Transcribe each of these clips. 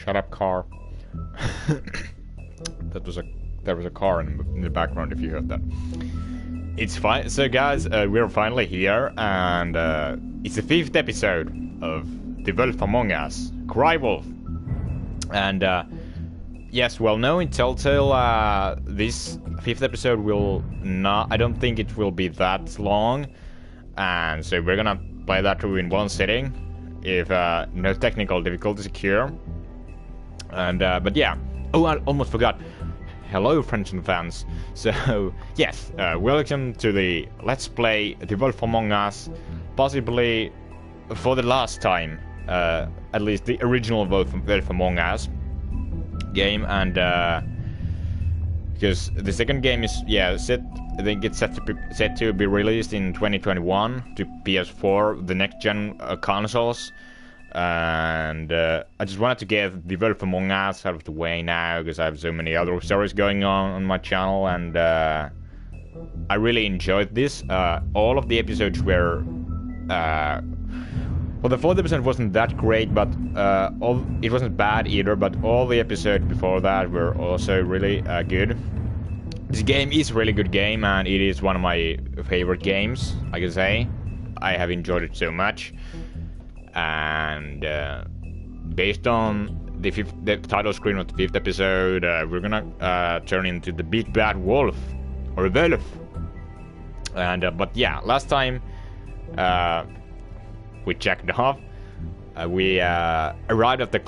Shut up, car. There was a car in the background if you heard that. It's fine. So guys, we're finally here, and it's the 5th episode of The Wolf Among Us, Cry Wolf. And yes, well, no, in Telltale, this 5th episode will not, I don't think it will be that long, and so we're gonna play that through in one sitting, if no technical difficulties occur. And but yeah, oh, I almost forgot. Hello, friends and fans. So yes, welcome to the Let's Play The Wolf Among Us, possibly for the last time, at least the original Wolf Among Us game. And because the second game is I think it's set to be released in 2021 to PS4, the next gen consoles. And I just wanted to get The Wolf Among Us out of the way now, because I have so many other stories going on my channel, and I really enjoyed this. All of the episodes were well, the 4th episode wasn't that great, but it wasn't bad either, but all the episodes before that were also really good. This game is a really good game, and it is one of my favorite games, I can say. I have enjoyed it so much. And based on the title screen of the 5th episode, we're gonna turn into the big bad wolf, or a wolf. And but yeah, last time we checked off. We arrived at the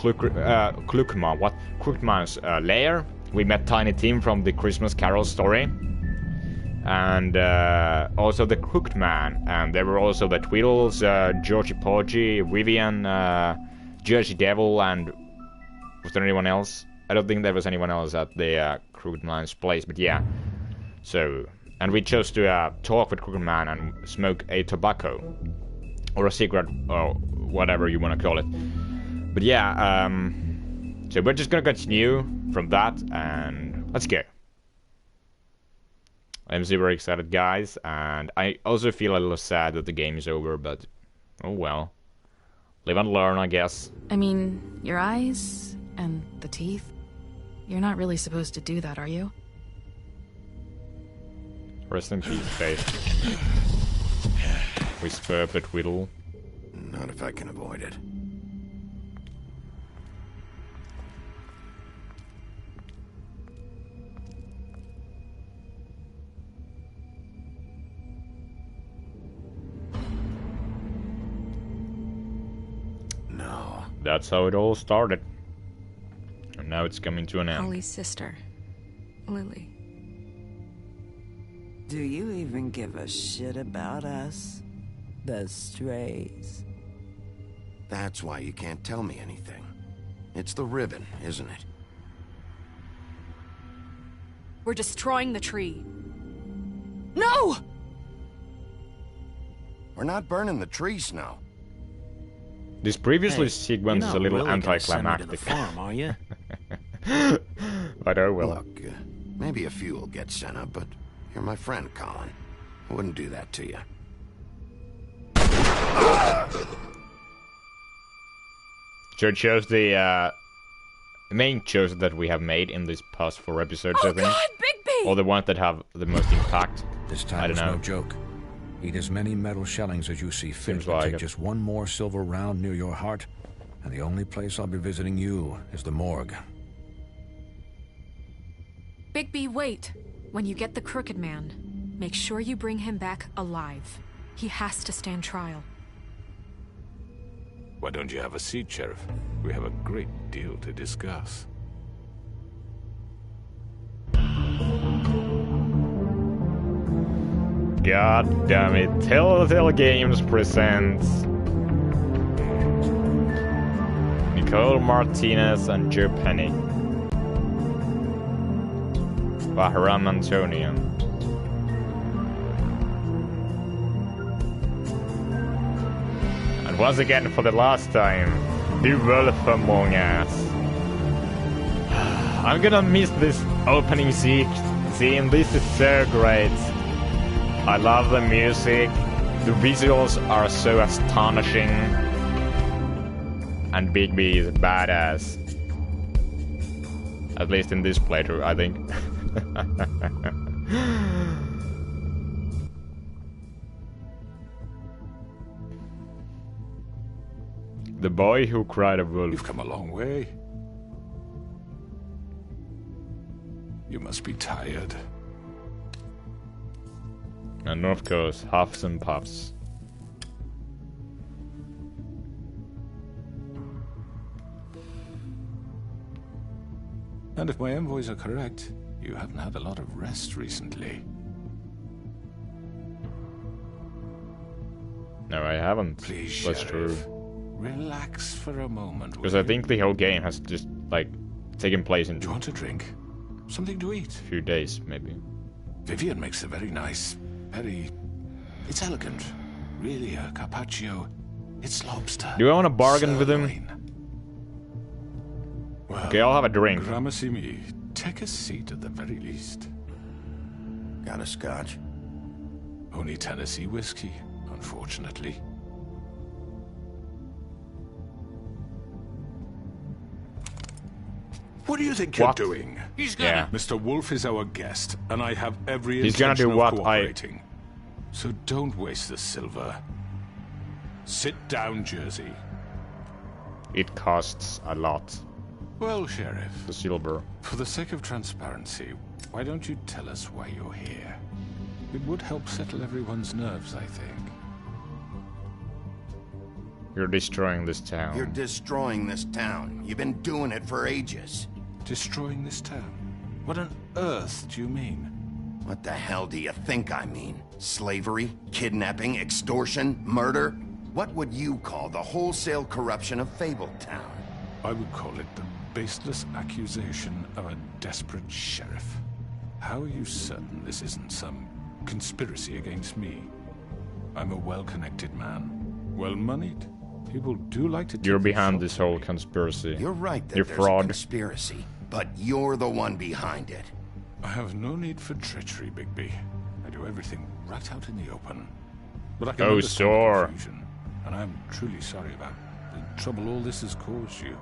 Crookman's lair. We met Tiny Tim from the Christmas Carol story. And also the Crooked Man, and there were also the Twiddles, Georgie Porgy, Vivian, Jersey Devil, and was there anyone else? I don't think there was anyone else at the Crooked Man's place, but yeah. So, and we chose to talk with Crooked Man and smoke a tobacco, or a cigarette, or whatever you want to call it. But yeah, so we're just gonna continue from that, and let's go. I'm super excited, guys, and I also feel a little sad that the game is over, but oh well. Live and learn, I guess. I mean, your eyes and the teeth. You're not really supposed to do that, are you? Rest in peace, Faith. Whisper the Twiddle. Not if I can avoid it. That's how it all started. And now it's coming to an end. Holly's sister, Lily. Do you even give a shit about us? The strays. That's why you can't tell me anything. It's the ribbon, isn't it? We're destroying the tree. No! We're not burning the tree, Snow. This previously sequence is a little anticlimactic. Farm, are you? But oh well. Look, maybe a few will get sent up, but you're my friend, Colin. I wouldn't do that to you. So it shows the main shows that we have made in these past 4 episodes, I think. God, Bigby! Or the ones that have the most impact. This time is no joke. Eat as many metal shellings as you see fit. Seems like take just one more silver round near your heart, and the only place I'll be visiting you is the morgue. Bigby, wait. When you get the Crooked Man, make sure you bring him back alive. He has to stand trial. Why don't you have a seat, Sheriff? We have a great deal to discuss. God damn it. Telltale Games presents Nicole Martinez and Joe Penny. Bahram Antonian. And once again, for the last time, The Wolf Among Us. I'm gonna miss this opening scene. This is so great. I love the music. The visuals are so astonishing. And Big B is badass. At least in this playthrough, I think. The boy who cried a wolf. You've come a long way. You must be tired. And of course, huffs and puffs. And if my envoys are correct, you haven't had a lot of rest recently. No, I haven't. Please, That's Sheriff. true. Relax for a moment. Because I think the whole game has just, like, taken place in Do you want a drink? Something to eat? a few days, maybe. Vivian makes a very nice, it's elegant. Really, a carpaccio. It's lobster. Do I want to bargain with him? Sirloin. Well, Okay, I'll have a drink. Gramercy me. Take a seat at the very least. Got a scotch? Only Tennessee whiskey, unfortunately. What do you think What? you're doing? He's gonna. Yeah. Mr. Wolf is our guest, and I have every He's gonna intention do what of I- cooperating. So don't waste the silver. Sit down, Jersey. It costs a lot. Well, Sheriff, The silver. for the sake of transparency, why don't you tell us why you're here? It would help settle everyone's nerves, I think. You're destroying this town. You're destroying this town. You've been doing it for ages. Destroying this town? What on earth do you mean? What the hell do you think I mean? Slavery? Kidnapping? Extortion? Murder? What would you call the wholesale corruption of Fabletown? I would call it the baseless accusation of a desperate sheriff. How are you certain this isn't some conspiracy against me? I'm a well-connected man, well-moneyed. People do like to take You're the behind short this whole way. conspiracy. You're right that You're there's fraud. a conspiracy, but you're the one behind it. I have no need for treachery, Bigby. I do everything right out in the open. But I can Oh, understand the sore. confusion, and I'm truly sorry about the trouble all this has caused you.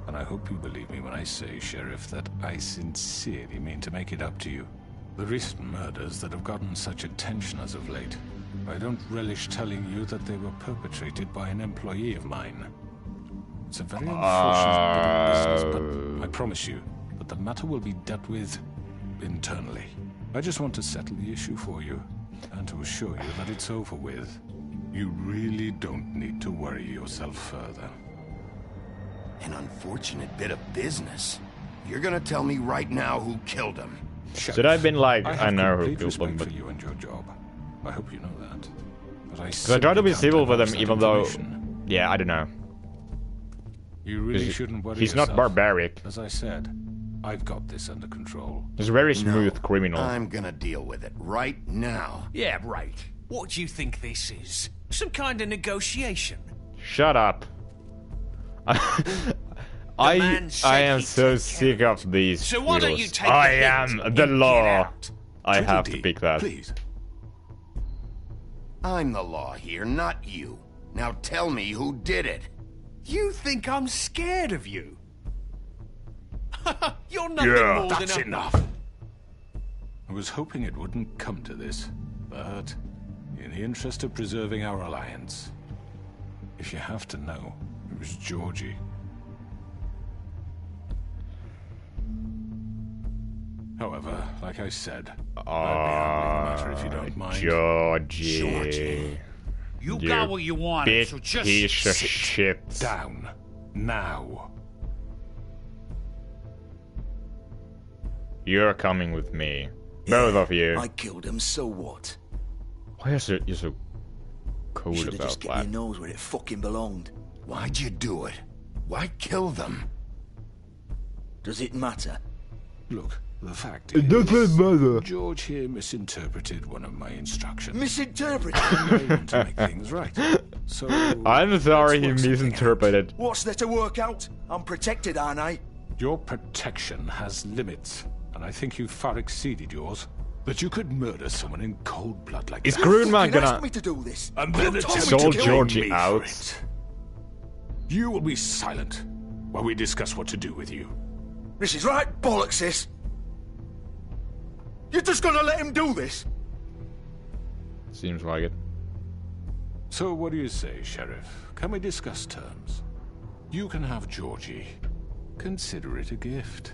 And I hope you believe me when I say, Sheriff, that I sincerely mean to make it up to you. The recent murders that have gotten such attention as of late, I don't relish telling you that they were perpetrated by an employee of mine. It's a very unfortunate bit of business, but I promise you that the matter will be dealt with internally. I just want to settle the issue for you, and to assure you that it's over with. You really don't need to worry yourself further. An unfortunate bit of business. You're gonna tell me right now who killed him. Should I have been like, I have know who complete killed them, respect but... for you and your job. I hope you know that. But Because I try to be simply civil can't with him, announce that even though... information. Yeah, I don't know. You really shouldn't worry He's not yourself. barbaric. As I said, I've got this under control. He's a very smooth criminal. I'm gonna deal with it right now. Yeah, right. What do you think this is? Some kind of negotiation? Shut up. man said I am he'd so take sick care of these So why don't riddles. you take I the hint am and the get law. out? I have to Tweedledee, pick that. Please. I'm the law here, not you. Now tell me who did it. You think I'm scared of you? You're nothing more That's than a... enough. I was hoping it wouldn't come to this, but in the interest of preserving our alliance, if you have to know, it was Georgie. However, like I said, I'd be handling the matter if you don't mind. Georgie. You You got what you wanted, Big so just piece of sit shit. Down. Now. You're coming with me. Both of you. I killed him, so what? Why is it you're so cool Should have about just get that? your nose where it fucking belonged. Why'd you do it? Why kill them? Does it matter? Look, The fact It doesn't matter. George here misinterpreted one of my instructions. Misinterpreted? I want to make things right. So I'm sorry he let's work something misinterpreted. What's there to work out? I'm protected, aren't I? out. Your protection has limits, and I think you've far exceeded yours. That you could murder someone in cold blood like Is that. Grunman Fucking gonna asked me to do this. And then You told attempt me Sold to to kill Georgie me for out? it. You will be silent while we discuss what to do with you. This is right bollocks, this. You're just gonna let him do this? Seems like it. So what do you say, Sheriff? Can we discuss terms? You can have Georgie. Consider it a gift,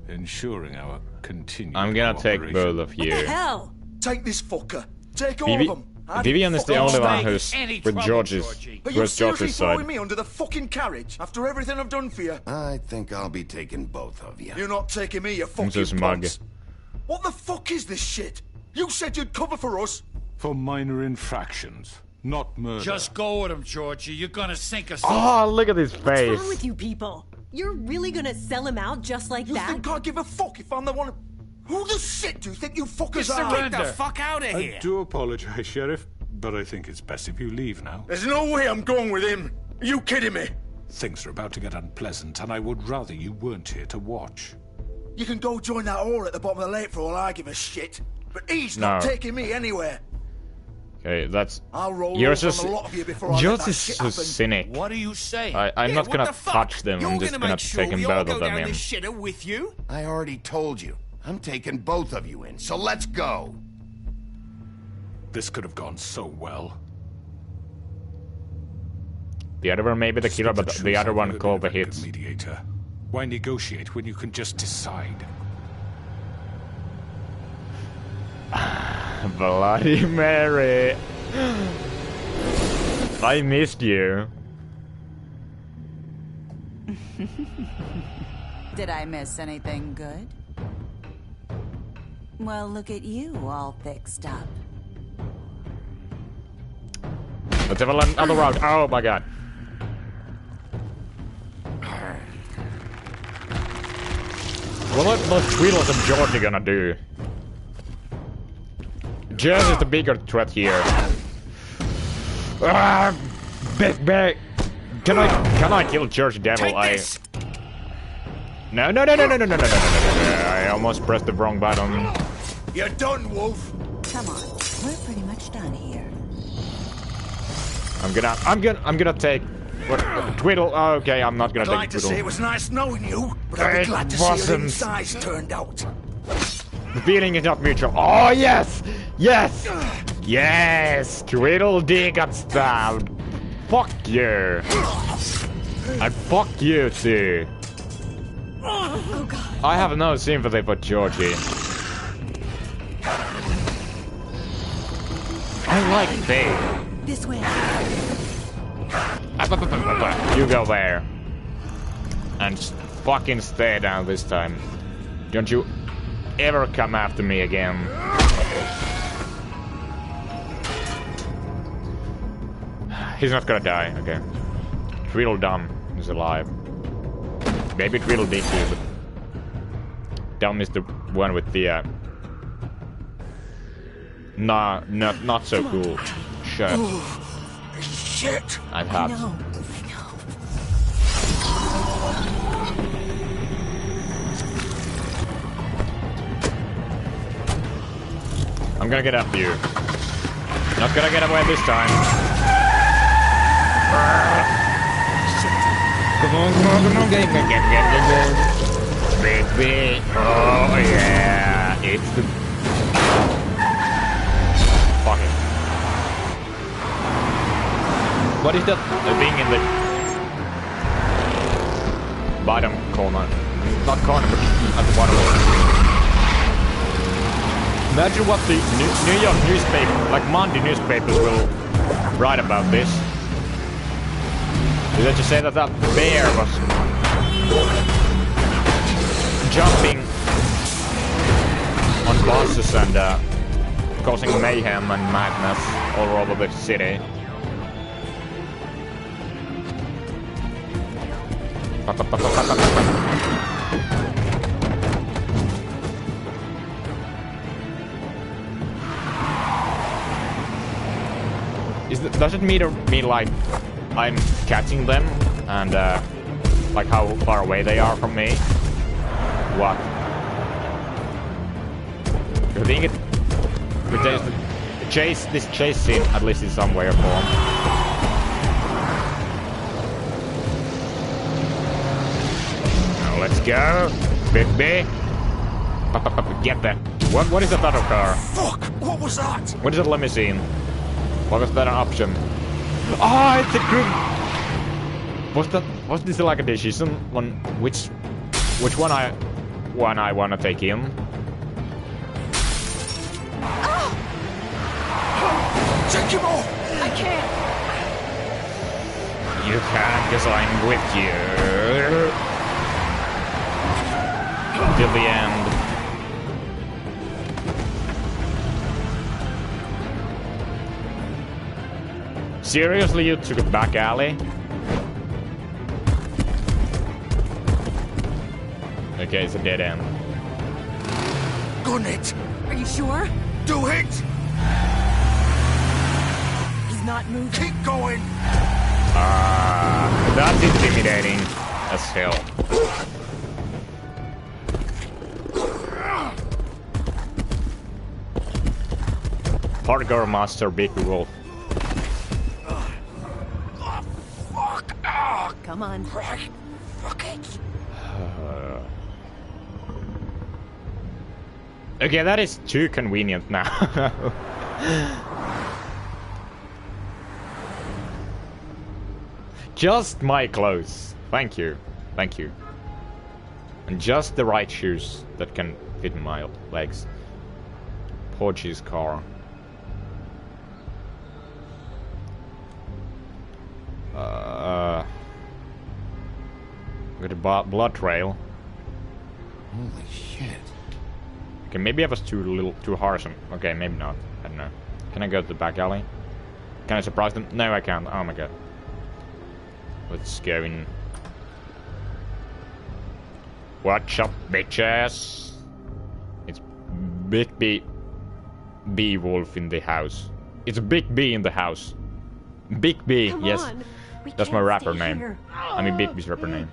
ensuring our continued I'm gonna take cooperation. both of you. Hell! Take this fucker. Take all Vivi- of them. I Vivian is the fucking only stay. one who's any with trouble, George's, Georgie. Are you with seriously George's throwing side. me under the fucking carriage after everything I've done for you? I think I'll be taking both of you. You're not taking me, you fucking so smug. cunts. What the fuck is this shit? You said you'd cover for us. For minor infractions, not murder. Just go with him, Georgie. You're gonna sink us. Oh, look at his What's face. wrong with you people? You're really gonna sell him out just like You that? think I give a fuck if I'm the one? Who the shit do you think you fuckers are? Get the fuck out of I here. do apologize, Sheriff, but I think it's best if you leave now. There's no way I'm going with him. Are you kidding me? Things are about to get unpleasant, and I would rather you weren't here to watch. You can go join that whore at the bottom of the lake for all I give a shit. But he's not No. taking me anywhere. Okay, that's... I'll roll You're over just... on a lot of you before I let George that is shit so happen. cynic. What are you saying? I'm not what gonna the fuck? touch them, I'm You're just gonna gonna make sure take we both all of go them down in. the shitter with you? I already told you. I'm taking both of you in, so let's go. This could have gone so well. The other one may be the killer, but the other one called the hits. Mediator. Why negotiate when you can just decide? Bloody Mary. I missed you. Did I miss anything good? Well, look at you, all fixed up. Let's have another round. Oh my god. What are those Tweedles and Georgie gonna do? Jazz is the bigger threat here. Ah, big. Can I kill George Devil? Take this. No. I almost pressed the wrong button. You're done, Wolf. Come on, we're pretty much done here. I'm gonna take what, Tweedle. Oh, okay, I'm not gonna I'd take like to Tweedle. say it was nice knowing you, but I'd It be glad to see wasn't. how the insides turned out. The feeling is not mutual. Oh yes, Tweedle D got stabbed. Fuck you. And fuck you too. Oh god. I have no sympathy for Georgie. I like Faye. This way. You go there. And fucking stay down this time. Don't you ever come after me again. He's not gonna die, okay. Tweedledum is alive. Maybe Tweedledee too, but Dumb is the one with the nah, not so cool shirt. Shit. I've had. No. I'm gonna get after you. Not gonna get away this time. Come on, get. Big. Oh yeah, it's the. Fuck it. What is that thing in the bottom corner? Not corner, but at the bottom. Imagine what the New York newspaper, like Monday newspapers, will write about this. Did they just say that that bear was jumping on buses and causing mayhem and madness all over the city? Does it mean like I'm catching them and like how far away they are from me? What? I think it. This chase scene at least in some way or form. Now let's go, baby. Get that. What is that other car? Fuck! What was that? What is that limousine? Why was that an option? Ah, it's a group. Was this like a decision on which one I wanna take in? Take him off! I can't. You can't, because I'm with you till the end. Seriously, you took a back alley? Okay, it's a dead end. Gun it! Are you sure? Do it! He's not moving. Keep going! That's intimidating as hell. Hardcore Master Big Wolf. Come on. Right. Fuck it. Okay, that is too convenient now. Just my clothes. Thank you. Thank you. And just the right shoes that can fit my legs. Porgy's car. With a blood trail. Holy shit. Okay, maybe I was too harsh. Okay, maybe not. I don't know. Can I go to the back alley? Can I surprise them? No, I can't. Oh my god. Let's go in. What's up, bitches? It's Big B Wolf in the house. It's a Big B in the house. Big B, Come yes. on. We That's my can't rapper stay name. here. I mean Big B's rapper name.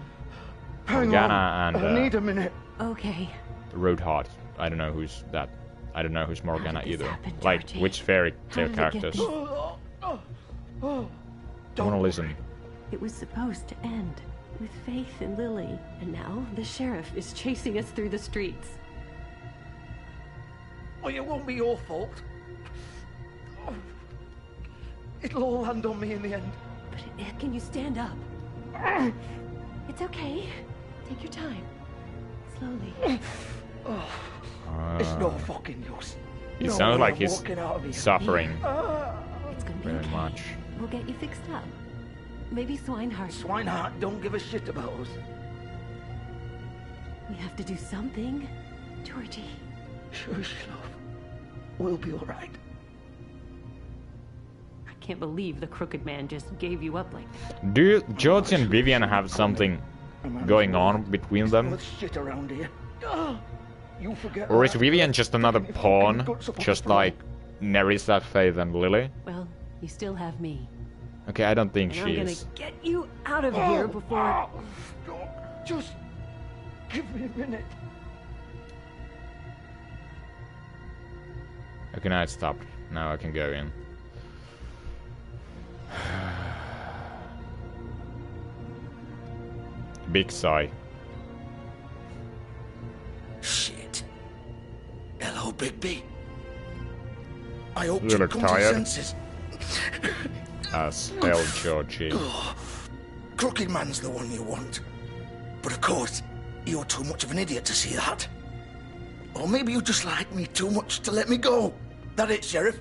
Hang Morgana on. and I need a minute. Okay. Roadhog. I don't know who's that. I don't know who's Morgana did this either. happen, Like Georgie? which fairy How tale did it get characters? this- I wanna listen. It was supposed to end with Faith and Lily, and now the sheriff is chasing us through the streets. Oh, it won't be your fault. It'll all land on me in the end. But can you stand up? It's okay. Take your time. Slowly. It's no fucking use. It No sounds way like I'm he's walking out of here. suffering It's gonna be very okay. much. We'll get you fixed up. Maybe Swinehart. Swinehart don't give a shit about us. We have to do something. Georgie. Shush, love. We'll be all right. I can't believe the crooked man just gave you up like that. Do George and Vivian have something going on between them? Let's shit around here. You forget. Or is Vivian just another pawn? Just like Nerissa, Faith, and Lily? Well, you still have me. Okay, I don't think And she I'm gonna is. get you out of here before... Just give me a minute. Okay, now it stopped. Now I can go in. Big sigh. Shit. Hello, Big B. I hope You you look come to tired. your senses. As hell, Georgie. Crooked Man's the one you want. But of course, you're too much of an idiot to see that. Or maybe you just like me too much to let me go. That it, Sheriff?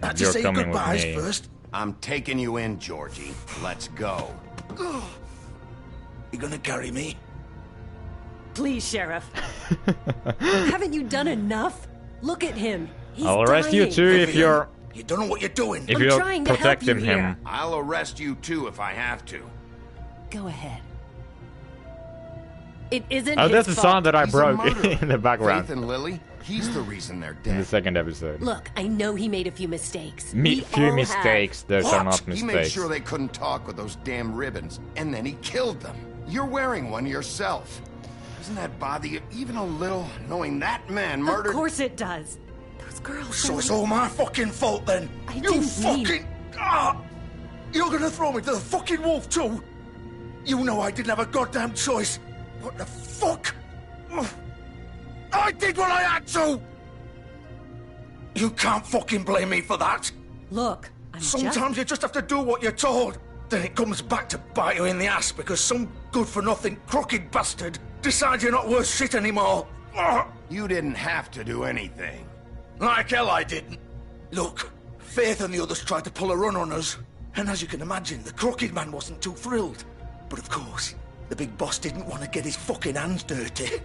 Had to You're say coming with goodbyes me. first. I'm taking you in, Georgie. Let's go. You gonna carry me? Please, Sheriff. Haven't you done enough? Look at him. He's I'll arrest you dying. too if you're You don't know what you're doing. if I'm you're trying to help protecting you him. here. I'll arrest you too if I have to. Go ahead. It isn't Oh, his that's the fault. song that I He's a broke murderer. in the background. Faith and Lily, He's the reason they're In the dead. second episode. Look, I know he made a few mistakes. Few all mistakes. Those are not He made mistakes. sure they couldn't talk with those damn ribbons, and then he killed them. You're wearing one yourself. Doesn't that bother you even a little, knowing that man Have. murdered... Of course it does. Those girls. So it's all my fucking fault then. I You didn't fucking... mean- You're gonna throw me to the fucking wolf too? You know I didn't have a goddamn choice. What the fuck? I did what I had to! You can't fucking blame me for that. Look, I'm Sometimes you just have to do what you're told. Then it comes back to bite you in the ass because some good-for-nothing crooked bastard decides you're not worth shit anymore. You didn't have to do anything. Like hell I didn't. Look, Faith and the others tried to pull a run on us. And as you can imagine, the crooked man wasn't too thrilled. But of course, the big boss didn't want to get his fucking hands dirty.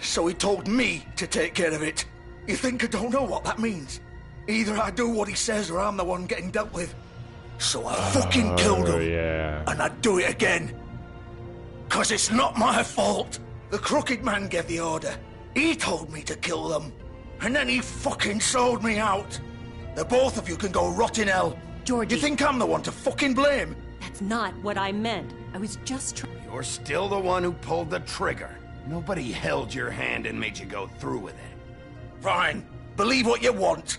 So he told me to take care of it. You think I don't know what that means? Either I do what he says or I'm the one getting dealt with. So I fucking killed him. Yeah. And I'd do it again. 'Cause it's not my fault. The crooked man gave the order. He told me to kill them. And then he fucking sold me out. The both of you can go rot in hell. Georgie. You think I'm the one to fucking blame? That's not what I meant. I was just trying. You're still the one who pulled the trigger. Nobody held your hand and made you go through with it. Fine. Believe what you want.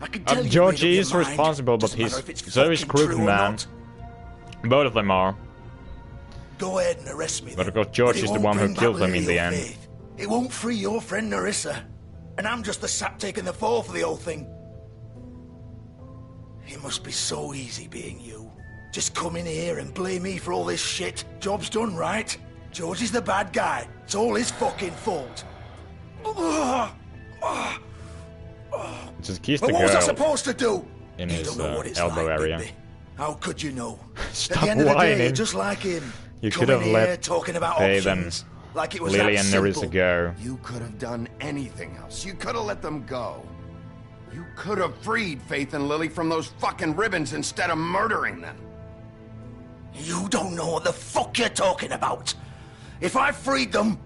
I can tell you Georgie made up is your mind. responsible, but Doesn't matter if it's so is fucking Crooked true or Man. not. Both of them are. Go ahead and arrest me. But of then. course, George But it is the won't one who bring back killed them Lily in the or end. Faith. It won't free your friend Narissa. And I'm just the sap taking the fall for the whole thing. It must be so easy being you. Just come in here and blame me for all this shit. Job's done, right? George is the bad guy. It's all his fucking fault. Just kiss the But what was I girl supposed to do? in You his don't know what it's elbow like, area. baby. How could you know? Stop At the end of the day, whining. you're just like him. You Come could have in here let talking about Faith and options, like it was Lily that and simple. Narissa go. You could have done anything else. You could have let them go. You could have freed Faith and Lily from those fucking ribbons instead of murdering them. You don't know what the fuck you're talking about. If I freed them,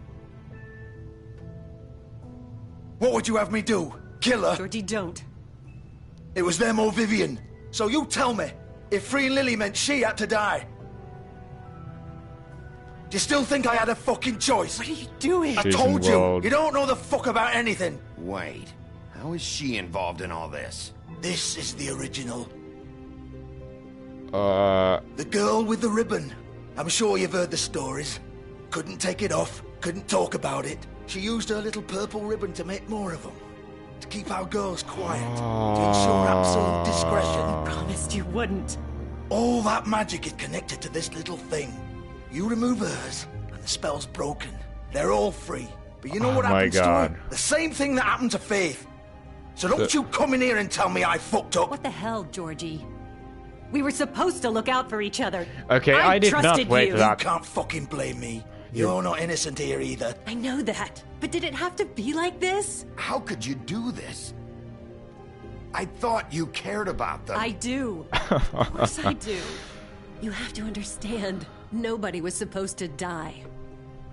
what would you have me do? Kill her? Georgie, don't. It was them or Vivian. So you tell me, if freeing Lily meant she had to die, do you still think I had a fucking choice? What are you doing? I She's told you, involved. you don't know the fuck about anything. Wait, how is she involved in all this? This is the original. Uh, The girl with the ribbon. I'm sure you've heard the stories. Couldn't take it off, couldn't talk about it. She used her little purple ribbon to make more of them. To keep our girls quiet. To ensure absolute discretion. Promised you wouldn't. All that magic is connected to this little thing. You remove hers, and the spell's broken. They're all free. But you know what Oh my happens God. to her? The same thing that happened to Faith. So don't you come in here and tell me I fucked up. What the hell, Georgie? We were supposed to look out for each other. Okay, I did not trusted wait you. for that. You can't fucking blame me. You're not innocent here either. I know that. But did it have to be like this? How could you do this? I thought you cared about them. I do. Of course I do. You have to understand. Nobody was supposed to die.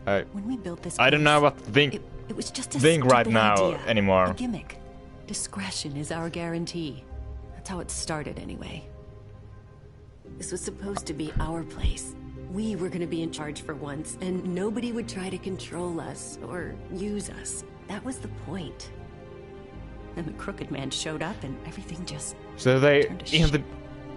When we built this I don't know place, what to think. It was just a think right stupid now idea. anymore. A gimmick. Discretion is our guarantee. That's how it started anyway. This was supposed to be our place. We were going to be in charge for once, and nobody would try to control us or use us. That was the point. Then the crooked man showed up, and everything just So they, turned to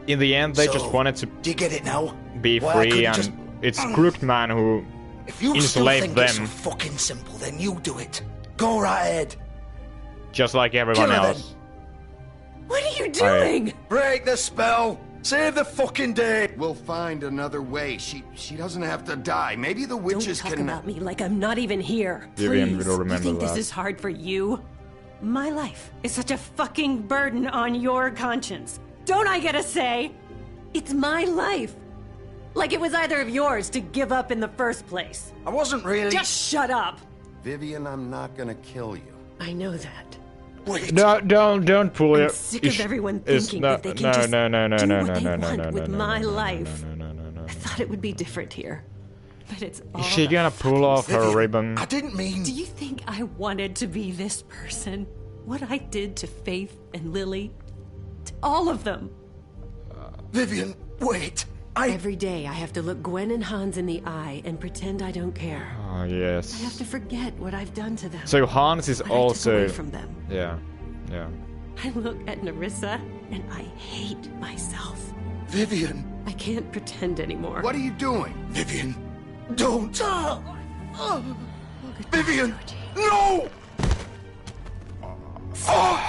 in the end, they So, just wanted to Do you get it now? be Why I free, couldn't and just- it's Crooked Man who If you still enslaved think it's so them, fucking simple, then you do it. Go right ahead. just like everyone Kill her else. What are you doing? Break the spell. Save the fucking day. We'll find another way. She doesn't have to die. Maybe the Don't witches talk can... about me like I'm not even here. Vivian Please. will You remember think that. this is hard for you? My life is such a fucking burden on your conscience. Don't I get a say? It's my life. Like it was either of yours to give up in the first place. I wasn't really. Just shut up. Vivian, I'm not gonna kill you. I know that. Wait. No, don't pull I'm it. sick of everyone it's thinking no, that they can no, just no, no, no, do no, what no, they no, want no, with no, my no, no, life. no, no, no, no, no. I thought it would be different here. But it's all Is she the gonna pull off her Vivian, ribbon? I didn't mean... Do you think I wanted to be this person? What I did to Faith and Lily? To all of them? Vivian, wait. Every day I have to look Gwen and Hans in the eye and pretend I don't care. Oh, yes. I have to forget what I've done to them. So Hans is what also... I took away from them. Yeah, yeah. I look at Nerissa and I hate myself. Vivian. I can't pretend anymore. What are you doing? Vivian, don't. Vivian, no! Fuck!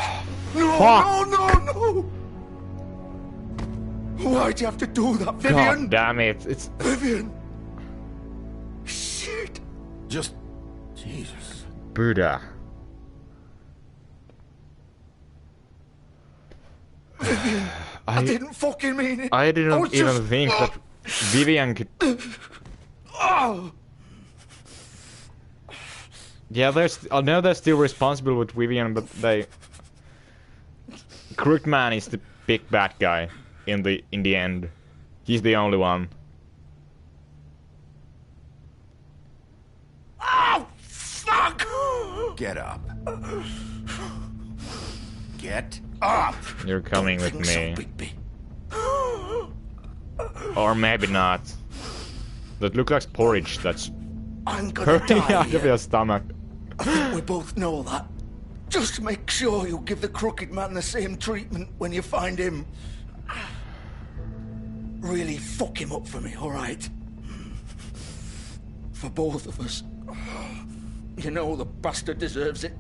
No, Fuck. no! Why'd you have to do that, Vivian? God damn it! It's Vivian. Shit. Just... Jesus. Buddha. Vivian, I didn't fucking mean it. I didn't was even just- think that Vivian could. Oh. Yeah, I know they're still responsible with Vivian, but they. Crookman is the big bad guy in the end. He's the only one. Oh, fuck! Get up. Get up! You're coming with me. Bigby. Or maybe not. That looks like porridge that's I'm gonna hurting die out of here. your stomach. I think we both know that. Just make sure you give the crooked man the same treatment when you find him. Really fuck him up for me, alright? For both of us. You know the bastard deserves it.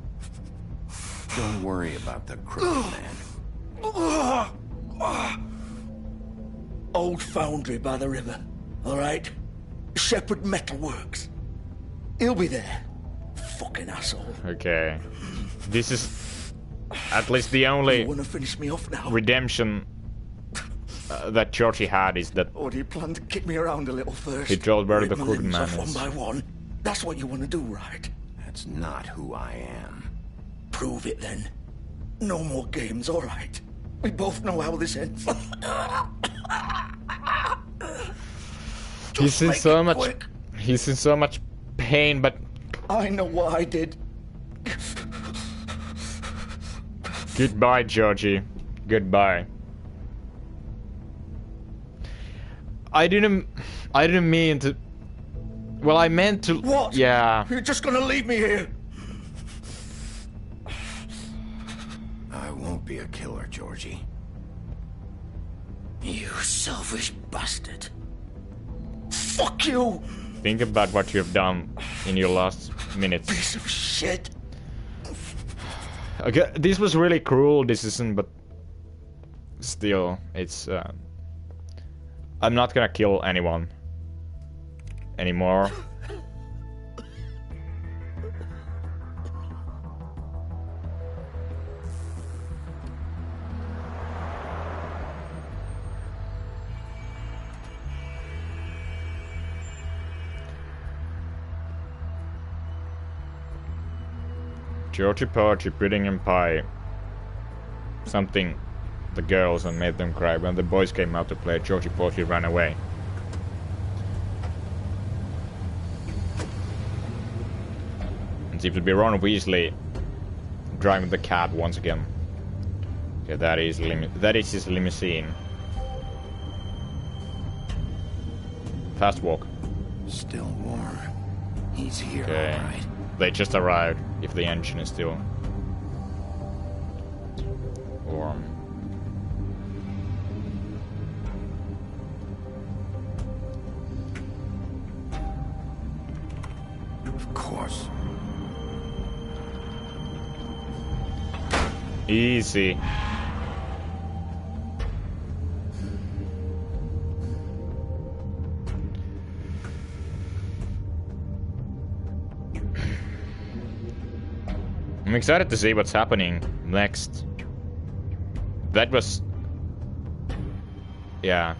Don't worry about the crooked man. Old foundry by the river, alright? Shepherd Metalworks. He'll be there. Fucking asshole. Okay. This is at least the only You wanna finish me off now? redemption that Georgie had is that Or do you plan to kick me around a little first? he told where the Rip my crooked limbs man off is. one by one. That's what you want to do, right? That's not who I am. Prove it then. No more games, all right? We both know how this ends. He's in make so it much. quick. He's in so much pain, but I know what I did. goodbye, Georgie. Goodbye. I didn't mean to. Well, I meant to. What? Yeah. You're just gonna leave me here? I won't be a killer, Georgie. You selfish bastard. Fuck you! Think about what you've done in your last minutes. Piece of shit. Okay, this was really cruel decision, but still, it's. I'm not gonna kill anyone anymore. Georgie Porgy, pudding and pie. Something the girls and made them cry. When the boys came out to play, Georgie Porgy ran away. And seems to be Ron Weasley driving the cab once again. Okay, that is his limousine. Fast walk. Still warm. He's here, Okay. all right. They just arrived, if the engine is still warm. Of course. Easy. I'm excited to see what's happening next. That was... yeah.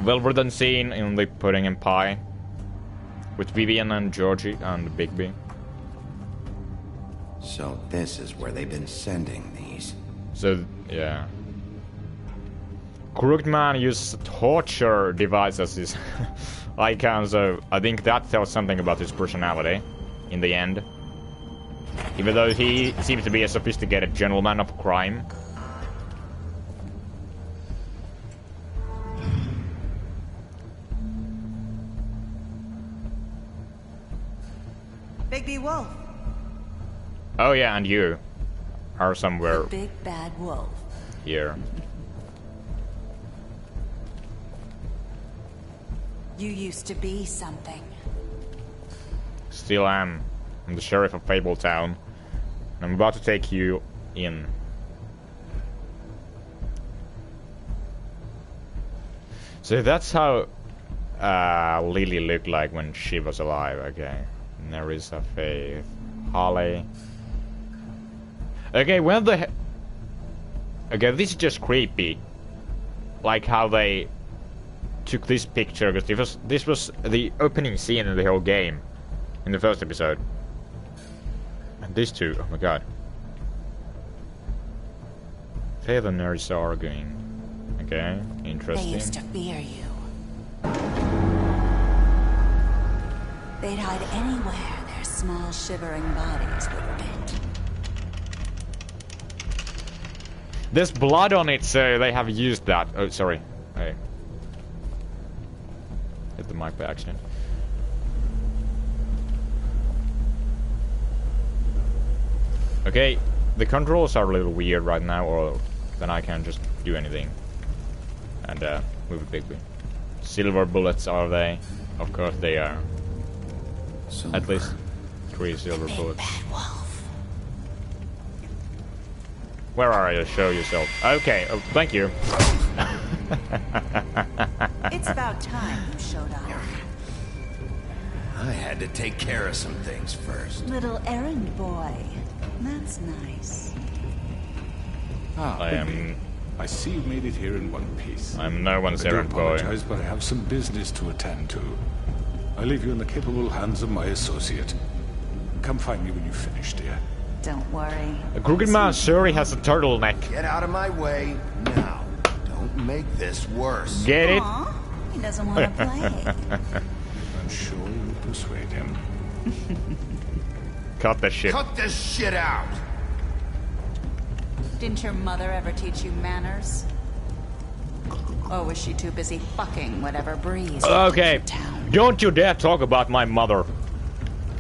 Well written scene in the pudding and pie. With Vivian and Georgie and Bigby. So this is where they've been sending these. So, yeah. Crooked Man uses torture devices as his icon, so I think that tells something about his personality in the end. Even though he seems to be a sophisticated gentleman of crime. Bigby Wolf. Oh yeah, and you are somewhere The big bad wolf. here. You used to be something. Still am. I'm the sheriff of Fabletown. I'm about to take you in. So that's how Lily looked like when she was alive, okay. Nerissa, Faith, Holly. Okay, when the... Okay, this is just creepy. Like how they took this picture, because this was the opening scene in the whole game. In the first episode. And these two, oh my god. Faith and Nerissa are arguing. Okay, interesting. They used to fear you. They'd hide anywhere their small shivering bodies would fit. There's blood on it, so they have used that. Oh, sorry. I hit the mic by accident. Okay, the controls are a little weird right now, or then I can't just do anything. And move a Bigby. Silver bullets, are they? Of course they are. Silver. At least 3 silver bullets. Where are you? Show yourself. Okay, oh, thank you. It's about time you showed up. I had to take care of some things first. Little errand boy. That's nice. Ah, I see you've made it here in one piece. I'm no one's errand boy. I apologize, but I have some business to attend to. I leave you in the capable hands of my associate. Come find me when you finish, dear. Don't worry. A crooked man sure he has a turtleneck. Get out of my way now. Don't make this worse. Get it? Aww, he doesn't want to play. I'm sure you'll persuade him. Cut the shit. Cut this shit out! Didn't your mother ever teach you manners? Or was she too busy fucking whatever breeze? Okay, don't you dare talk about my mother.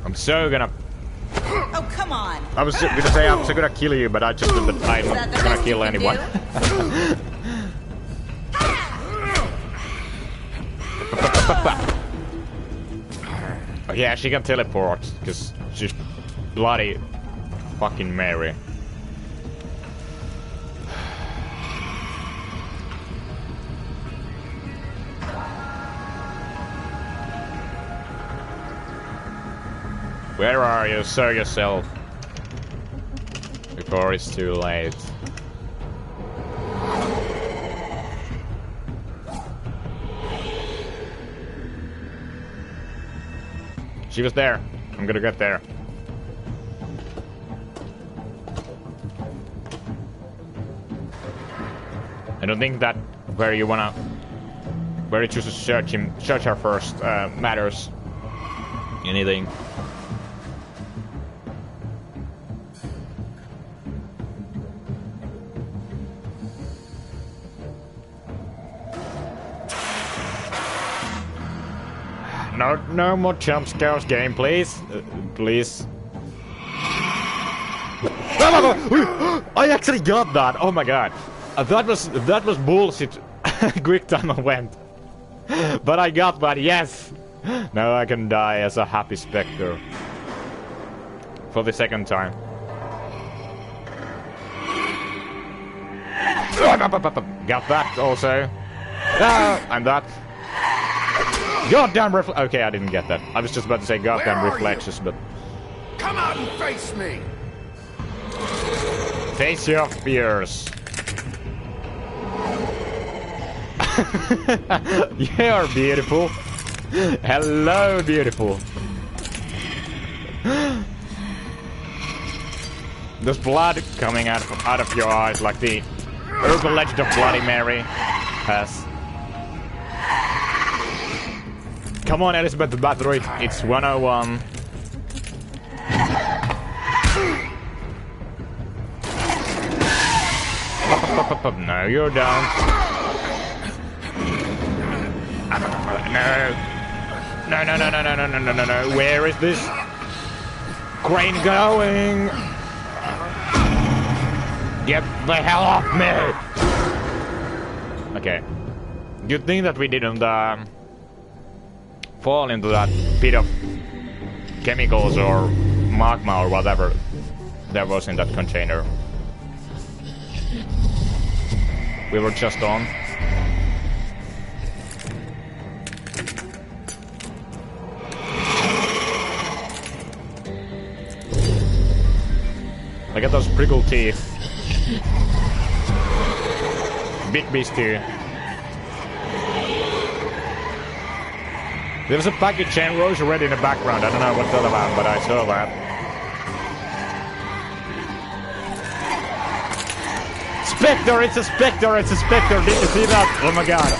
I'm so gonna... Oh, come on! I was gonna say I'm so gonna kill you, but I just did the time. I'm not gonna kill anyone. Oh, yeah, she can teleport, because she's bloody fucking Mary. Where are you? Show yourself. Before it's too late. She was there. I'm gonna get there. I don't think that where you choose to search her first matters. Anything. No more jump scares, game, please. Please. I actually got that. Oh my god. That was bullshit. Quick time I went. But I got that, yes. Now I can die as a happy specter. For the second time. Got that also. And that. Goddamn reflex. Okay, I didn't get that. I was just about to say goddamn reflexes, but. Come out and face me! Face your fears. You're beautiful. Hello, beautiful. There's blood coming out of your eyes like the urban legend of Bloody Mary. Pass. Come on, Elizabeth the Battery. It's 101. No, you're down. No. Where is this crane going? Get the hell off me! Okay. Good thing that we didn't fall into that pit of chemicals or magma or whatever there was in that container. We were just on. I got those prickle teeth. Big beast too. There was a package chain rose already in the background. I don't know what it's all about, but I saw that. Spectre! It's a Spectre! It's a Spectre! Did you see that? Oh my god.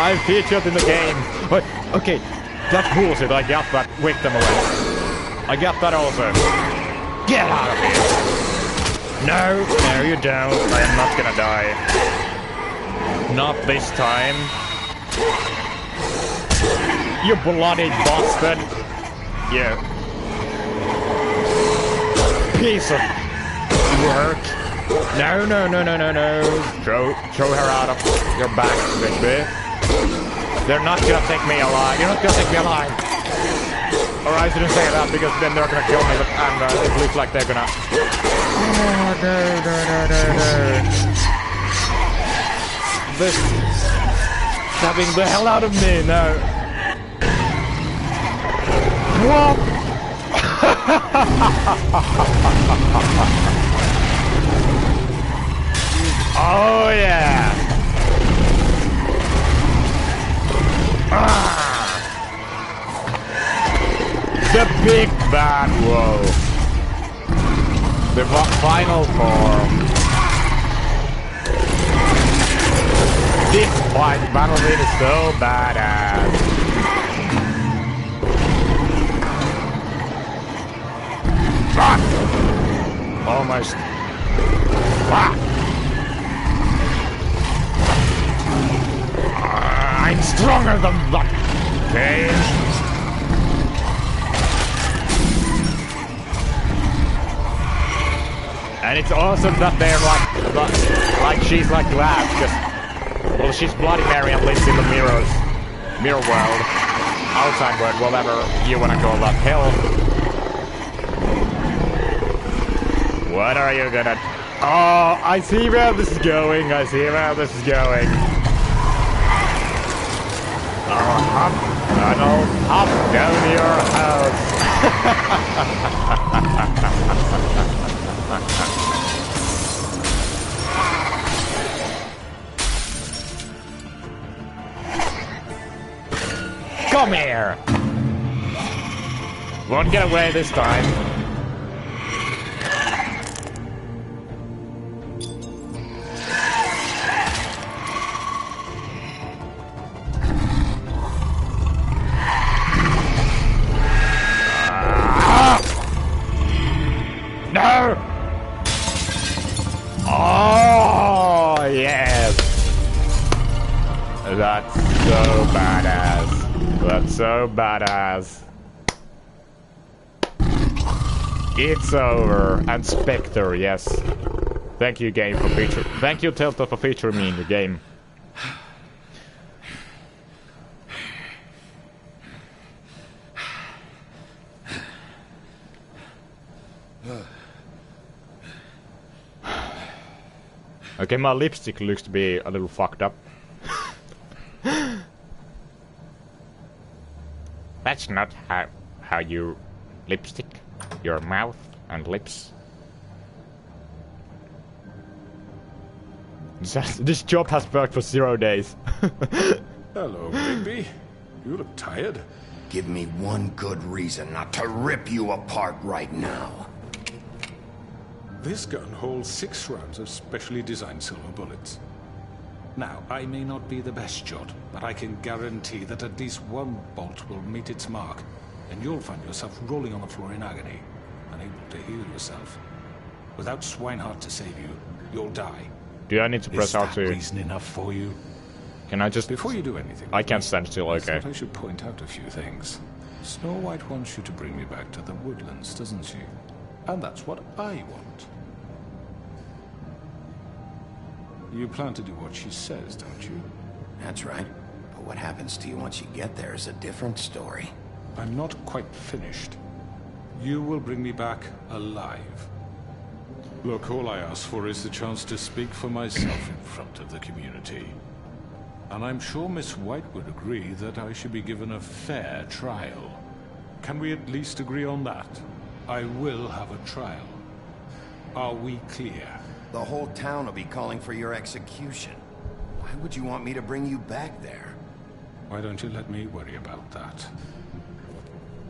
I'm featured in the game. But, okay, that's bullshit. I got that. Wake them away. I got that also. Get out of here! No, you don't. I am not gonna die. Not this time. You bloody bastard! Yeah. Piece of work. No. Throw her out of your back, baby. They're not gonna take me alive. You're not gonna take me alive. Or I shouldn't say that because then they're gonna kill me, but it looks like they're gonna... Oh, no. This... stabbing the hell out of me, no. What? Oh, yeah. The big bad woe. The final form. This battlefield is so badass. Fuck! Almost. Fuck! I'm stronger than that. Okay. And it's awesome that they're like she's like glass, because well, she's Bloody Mary and lives in the mirror world, outside world, whatever you wanna call that. Hell. What are you gonna? Oh, I see where this is going. Up down your house. Come here! Won't get away this time. No! Oh, yes! That's so badass. That's so badass. It's over. And Spectre, yes. Thank you, game, for featuring. Thank you, Telltale, for featuring me in the game. Okay, my lipstick looks to be a little fucked up. That's not how you lipstick your mouth and lips. This job has worked for 0 days. Hello, baby. You look tired. Give me one good reason not to rip you apart right now. This gun holds 6 rounds of specially designed silver bullets. Now, I may not be the best shot, but I can guarantee that at least one bolt will meet its mark, and you'll find yourself rolling on the floor in agony, unable to heal yourself. Without Swinehart to save you, you'll die. Do I need to press R2? Is that reason enough for you? Can I just... Before you do anything... I can't stand still, okay. I thought I should point out a few things. Snow White wants you to bring me back to the woodlands, doesn't she? And that's what I want. You plan to do what she says, don't you? That's right. But what happens to you once you get there is a different story. I'm not quite finished. You will bring me back alive. Look, all I ask for is the chance to speak for myself in front of the community. And I'm sure Miss White would agree that I should be given a fair trial. Can we at least agree on that? I will have a trial. Are we clear? The whole town will be calling for your execution. Why would you want me to bring you back there? Why don't you let me worry about that?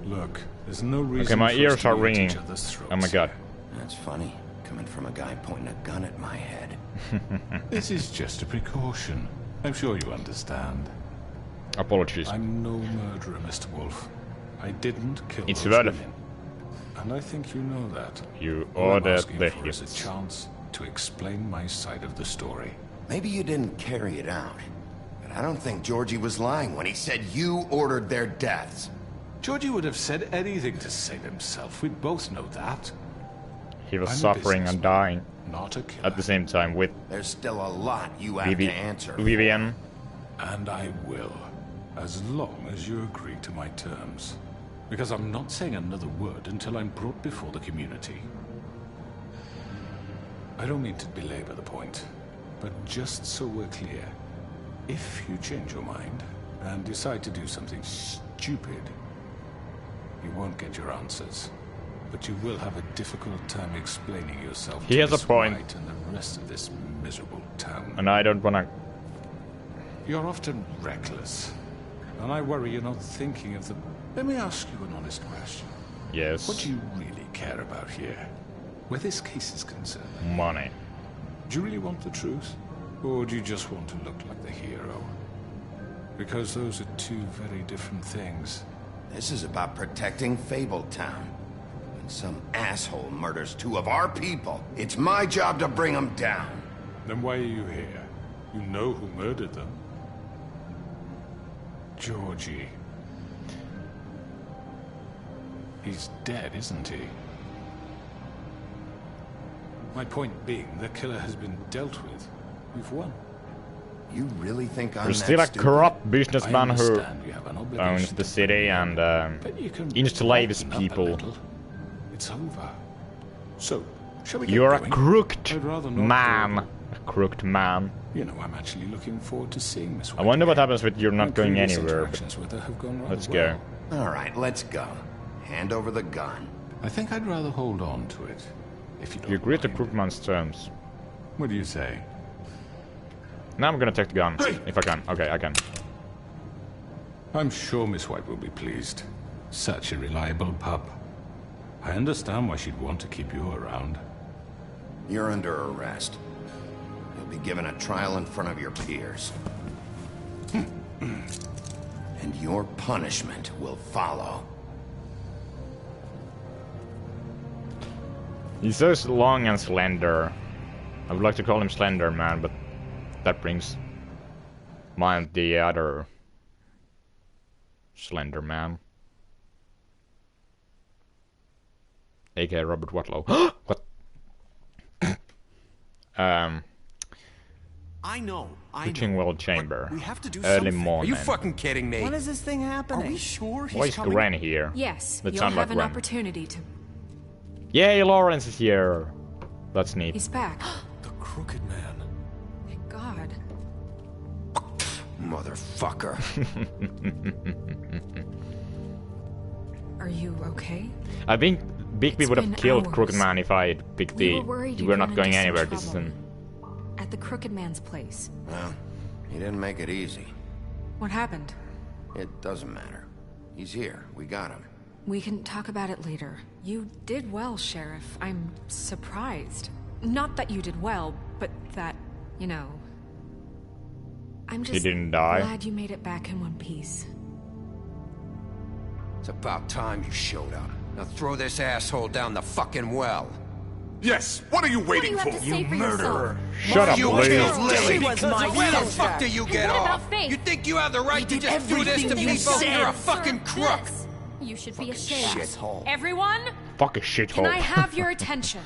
Look, there's no reason. Okay, my ears are ringing. Oh my god. That's funny, coming from a guy pointing a gun at my head. This is just a precaution. I'm sure you understand. Apologies. I'm no murderer, Mr. Wolf. I didn't kill it's those women. women. And I think you know that. You All I'm ordered asking the for is hits. a chance to explain my side of the story. Maybe you didn't carry it out, but I don't think Georgie was lying when he said you ordered their deaths. Georgie would have said anything to save himself. We both know that. He was I'm a suffering and dying not a killer. at the same time with There's still a lot you have to answer. Vivian. And I will, as long as you agree to my terms. Because I'm not saying another word until I'm brought before the community. I don't mean to belabor the point, but just so we're clear, if you change your mind and decide to do something stupid, you won't get your answers. But you will have a difficult time explaining yourself He to has a Miss point. White and the rest of this miserable town. And I don't wanna... You're often reckless, and I worry you're not thinking of the... Let me ask you an honest question. Yes. What do you really care about here, where this case is concerned? Money. Do you really want the truth, or do you just want to look like the hero? Because those are two very different things. This is about protecting Fabletown. When some asshole murders two of our people, it's my job to bring them down. Then why are you here? You know who murdered them. Georgie. He's dead, isn't he? My point being, the killer has been dealt with. We've won. You really think I'm There's that still a stupid? corrupt businessman who You have an owns obligation the to city believe. and But you can enslaves brighten up a people. little. It's over. So, shall we get You're a going? crooked I'd rather not man. go. A crooked man. You know, I'm actually looking forward to seeing Miss White I wonder what again. happens with you're My not going previous anywhere. interactions with her have gone rather Let's go. well. All right, let's go. Hand over the gun. I think I'd rather hold on to it, if you don't You agree to mind. Crookman's terms. What do you say? Now I'm gonna take the gun. If I can. Okay, I can. I'm sure Miss White will be pleased. Such a reliable pup. I understand why she'd want to keep you around. You're under arrest. You'll be given a trial in front of your peers. And your punishment will follow. He's so long and slender. I would like to call him Slender Man, but that brings mind the other Slender Man. aka Robert Watlow. What? I know. Reaching World Chamber. We have to do Early something. morning. Are you fucking kidding me? When is this thing happening? Are we sure he's Why is coming? Gren here? Yes, That you'll sound have like an Gren. opportunity to... Yay, Lawrence is here. That's neat. He's back. The Crooked Man. Thank God. Motherfucker. Are you okay? I think Bigby It's would have been killed hours. Crooked Man if I had picked We the... were worried You you'd were run not going into some anywhere trouble. decision. At the Crooked Man's place. Well, he didn't make it easy. What happened? It doesn't matter. He's here. We got him. We can talk about it later. You did well, Sheriff. I'm surprised. Not that you did well, but that, you know... I'm just He didn't die. glad you made it back in one piece. It's about time you showed up. Now throw this asshole down the fucking well. Yes, what are you waiting What do you have to say for murderer! Shut up, You Lily. killed Lily! She was my Where the sister. fuck do you get What about off? Faith? You think you have the right to did just do this to everything you people? said. You're a fucking crook! This. You should be ashamed. Shithole. Everyone, Fucking shithole. can I have your attention?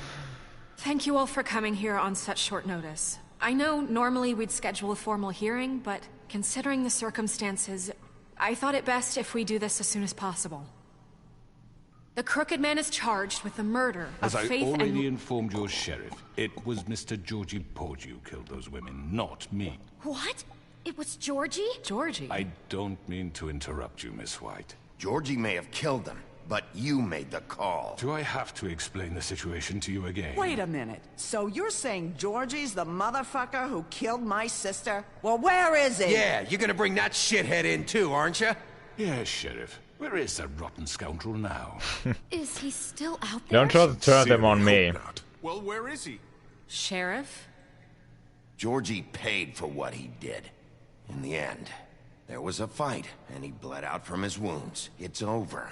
Thank you all for coming here on such short notice. I know normally we'd schedule a formal hearing, but considering the circumstances, I thought it best if we do this as soon as possible. The Crooked Man is charged with the murder of As I Faith already and... informed your sheriff, it was Mr. Georgie Porgy who killed those women, not me. What? It was Georgie? Georgie? I don't mean to interrupt you, Miss White. Georgie may have killed them, but you made the call. Do I have to explain the situation to you again? Wait a minute. So you're saying Georgie's the motherfucker who killed my sister? Well, where is he? Yeah, you're gonna bring that shithead in too, aren't you? Yes, Sheriff. Where is that rotten scoundrel now? Is he still out there? Don't try to turn them on me. Well, where is he? Sheriff? Georgie paid for what he did. In the end, there was a fight, and he bled out from his wounds. It's over.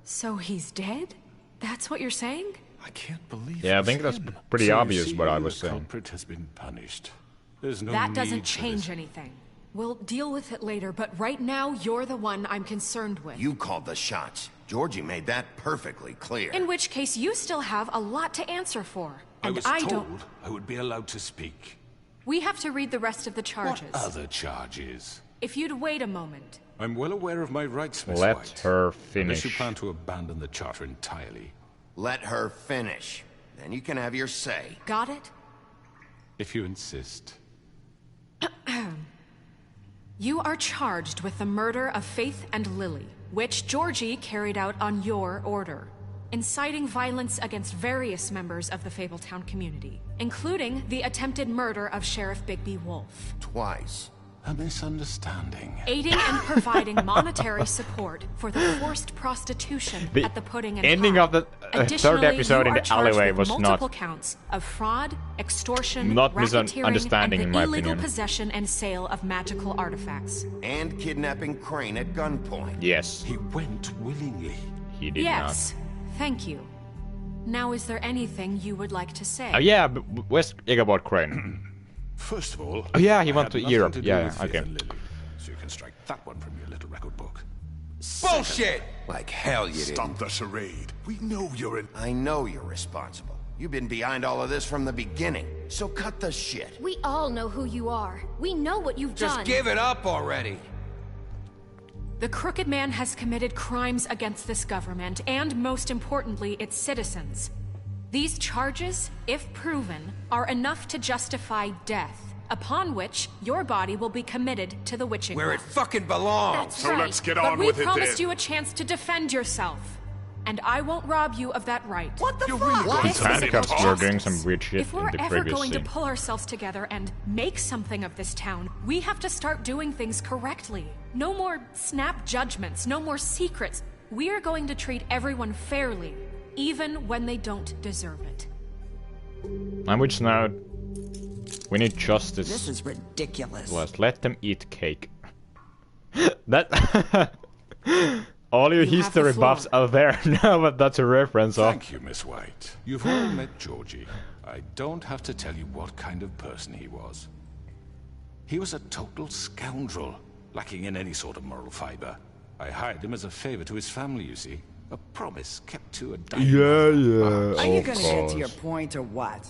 So he's dead? That's what you're saying? I can't believe Yeah, I it's think that's him. pretty So you obvious see, what I was the saying. culprit has been punished. There's no That need doesn't for change this. anything. We'll deal with it later, but right now, you're the one I'm concerned with. You called the shots. Georgie made that perfectly clear. In which case, you still have a lot to answer for. I And was I told don't... I would be allowed to speak. We have to read the rest of the charges. What other charges? If you'd wait a moment. I'm well aware of my rights, Miss Let White. her Unless you finish. plan to abandon the charter entirely. Let her finish. Then you can have your say. Got it? If you insist. You are charged with the murder of Faith and Lily, which Georgie carried out on your order, inciting violence against various members of the Fabletown community, including the attempted murder of Sheriff Bigby Wolf. Twice. A misunderstanding. Aiding and providing monetary support for the forced prostitution The at the Pudding and ending Pie. of the third Additionally, episode you in are the charged alleyway with was multiple not counts of fraud, extortion, not racketeering, misunderstanding and in the my illegal opinion. possession and sale of magical artifacts. And kidnapping Crane at gunpoint. Yes. He went willingly. He did Yes, thank you. Now, is there anything you would like to say? not. Oh yeah, but where's Ichabod Crane? First of all, Oh yeah, he I went had to nothing Europe. to do Yeah, with yeah, Faith okay. and Lily, so you can strike that one from your little record book. Bullshit! Like hell you Stop didn't. the charade. We know you're in. I know you're responsible. You've been behind all of this from the beginning. So cut the shit. We all know who you are. We know what you've Just done. give it up already. The Crooked Man has committed crimes against this government and, most importantly, its citizens. These charges, if proven, are enough to justify death, upon which your body will be committed to the witching Where well. it fucking belongs. That's So right. let's get But on we with it promised then. you a chance to defend yourself, and I won't rob you of that right. What the You're fuck? really going This to is let a him Handcuffs were talk? doing some weird shit If we're in the ever previous going to scene. pull ourselves together and make something of this town, we have to start doing things correctly. No more snap judgments, no more secrets. We are going to treat everyone fairly, even when they don't deserve it. And which now we need justice. This is ridiculous. Let's let them eat cake. That all you You have the history floor. buffs out there know what that's a reference of. Thank you, Miss White. You've all met Georgie. I don't have to tell you what kind of person he was. He was a total scoundrel, lacking in any sort of moral fiber. I hired him as a favor to his family, you see. A promise kept to a dying Yeah, mother. yeah. Are you of gonna get to your course. point or what?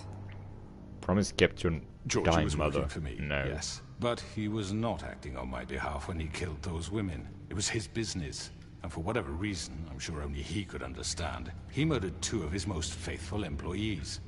Promise kept your Georgie dying was mother. working for me, No. yes. But he was not acting on my behalf when he killed those women. It was his business. And for whatever reason, I'm sure only he could understand, he murdered 2 of his most faithful employees.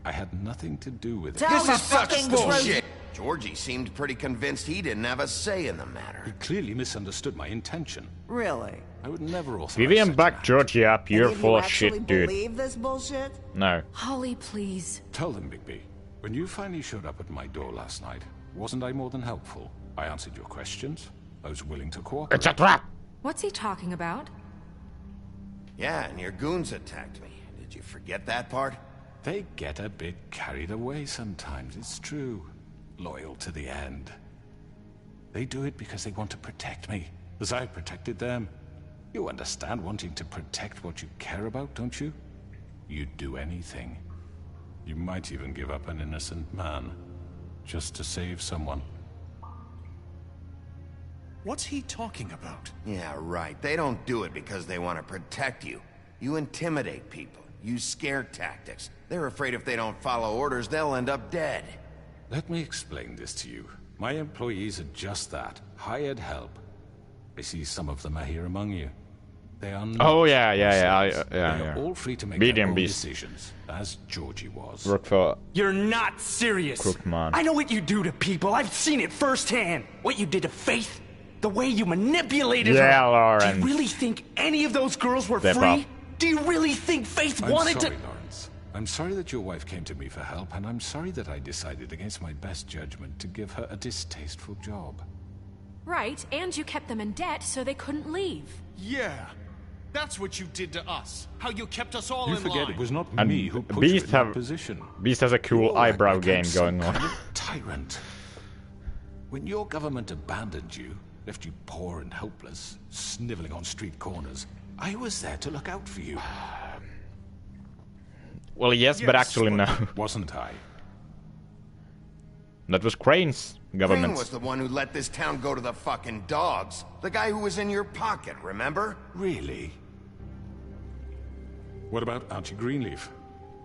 I had nothing to do with it. Tell This the is such fucking bullshit. Georgie seemed pretty convinced he didn't have a say in the matter. He clearly misunderstood my intention. Really? I would never authorize Vivian, such back an Georgie up. You're Any of full you of actually shit, dude. believe this bullshit? No. Holly, please. Tell them, Bigby. When you finally showed up at my door last night, wasn't I more than helpful? I answered your questions. I was willing to cooperate. It's a trap! What's he talking about? Yeah, and your goons attacked me. Did you forget that part? They get a bit carried away sometimes, it's true. Loyal to the end. They do it because they want to protect me, as I've protected them. You understand wanting to protect what you care about, don't you? You'd do anything. You might even give up an innocent man, just to save someone. What's he talking about? Yeah, right. They don't do it because they want to protect you. You intimidate people, use scare tactics. They're afraid if they don't follow orders, they'll end up dead. Let me explain this to you. My employees are just that, hired help. I see some of them are here among you. They are not. Oh yeah. They're all free to make their own decisions, as Georgie was. Work for... You're not serious. Crookman. I know what you do to people. I've seen it firsthand. What you did to Faith, the way you manipulated her. Lawrence. Do you really think any of those girls were Step free? up. Do you really think Faith wanted to... I'm sorry, Lawrence. I'm sorry that your wife came to me for help, and I'm sorry that I decided against my best judgment to give her a distasteful job. Right, and you kept them in debt so they couldn't leave. Yeah. That's what you did to us. How you kept us all You in forget line. it was not And me who put you in that position. Beast has a cool You're eyebrow like game some going on. kind of tyrant. When your government abandoned you, left you poor and helpless, sniveling on street corners, I was there to look out for you. Well, yes, but actually no. Wasn't I? That was Crane's government. Crane was the one who let this town go to the fucking dogs. The guy who was in your pocket, remember? Really? What about Auntie Greenleaf?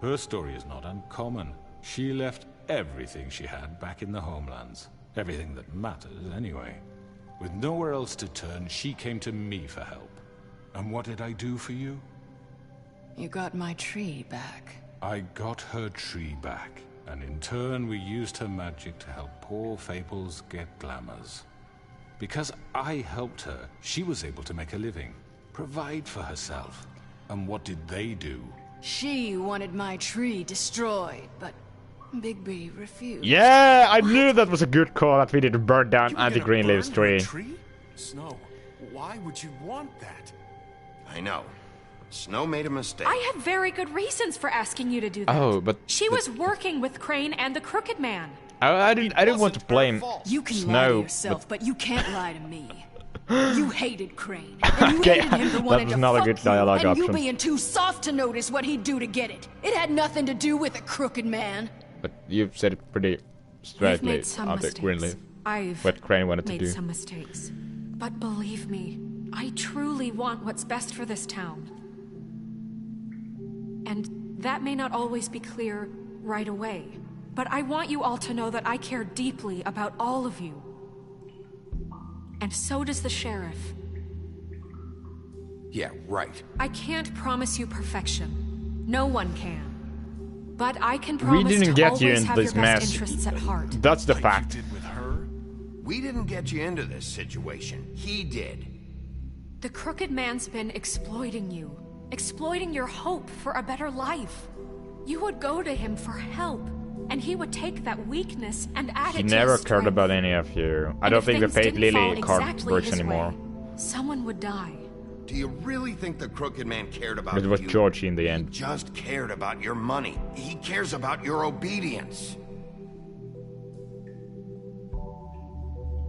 Her story is not uncommon. She left everything she had back in the homelands. Everything that matters, anyway. With nowhere else to turn, she came to me for help. And what did I do for you? You got my tree back. I got her tree back. And in turn, we used her magic to help poor Fables get glamours. Because I helped her, she was able to make a living, provide for herself. And what did they do? She wanted my tree destroyed, but Bigby refused. Yeah, I knew that was a good call that we did to burn down Auntie Greenleaf's tree. Snow, why would you want that? I know. Snow made a mistake. I had very good reasons for asking you to do that. Oh, but she was working with Crane and the Crooked Man. I didn't want to blame You can Snow, lie to yourself, but you can't lie to me. You hated Crane, and you Okay, hated him for that wanting was to not a fuck good you, dialogue and you option. being too soft to notice what he'd do to get it. It had nothing to do with a Crooked Man. But you said it pretty We've straightly, made some Auntie mistakes. Greenleaf. I've What Crane wanted to made do. some mistakes. But believe me, I truly want what's best for this town. And that may not always be clear right away. But I want you all to know that I care deeply about all of you. And so does the sheriff. Yeah, right. I can't promise you perfection. No one can. But I can We promise didn't to get you always into have this your best mess. interests at heart. That's the fact. You did with her? We didn't get you into this situation. He did. The Crooked Man's been exploiting you. Exploiting your hope for a better life. You would go to him for help, and he would take that weakness and add He it to never his cared strength. about any of you. I And don't if think the things Fate didn't fall Lily card exactly works his anymore. way, someone would die. Do you really think the Crooked Man cared about But it was you? Georgie in the end. He just cared about your money. He cares about your obedience.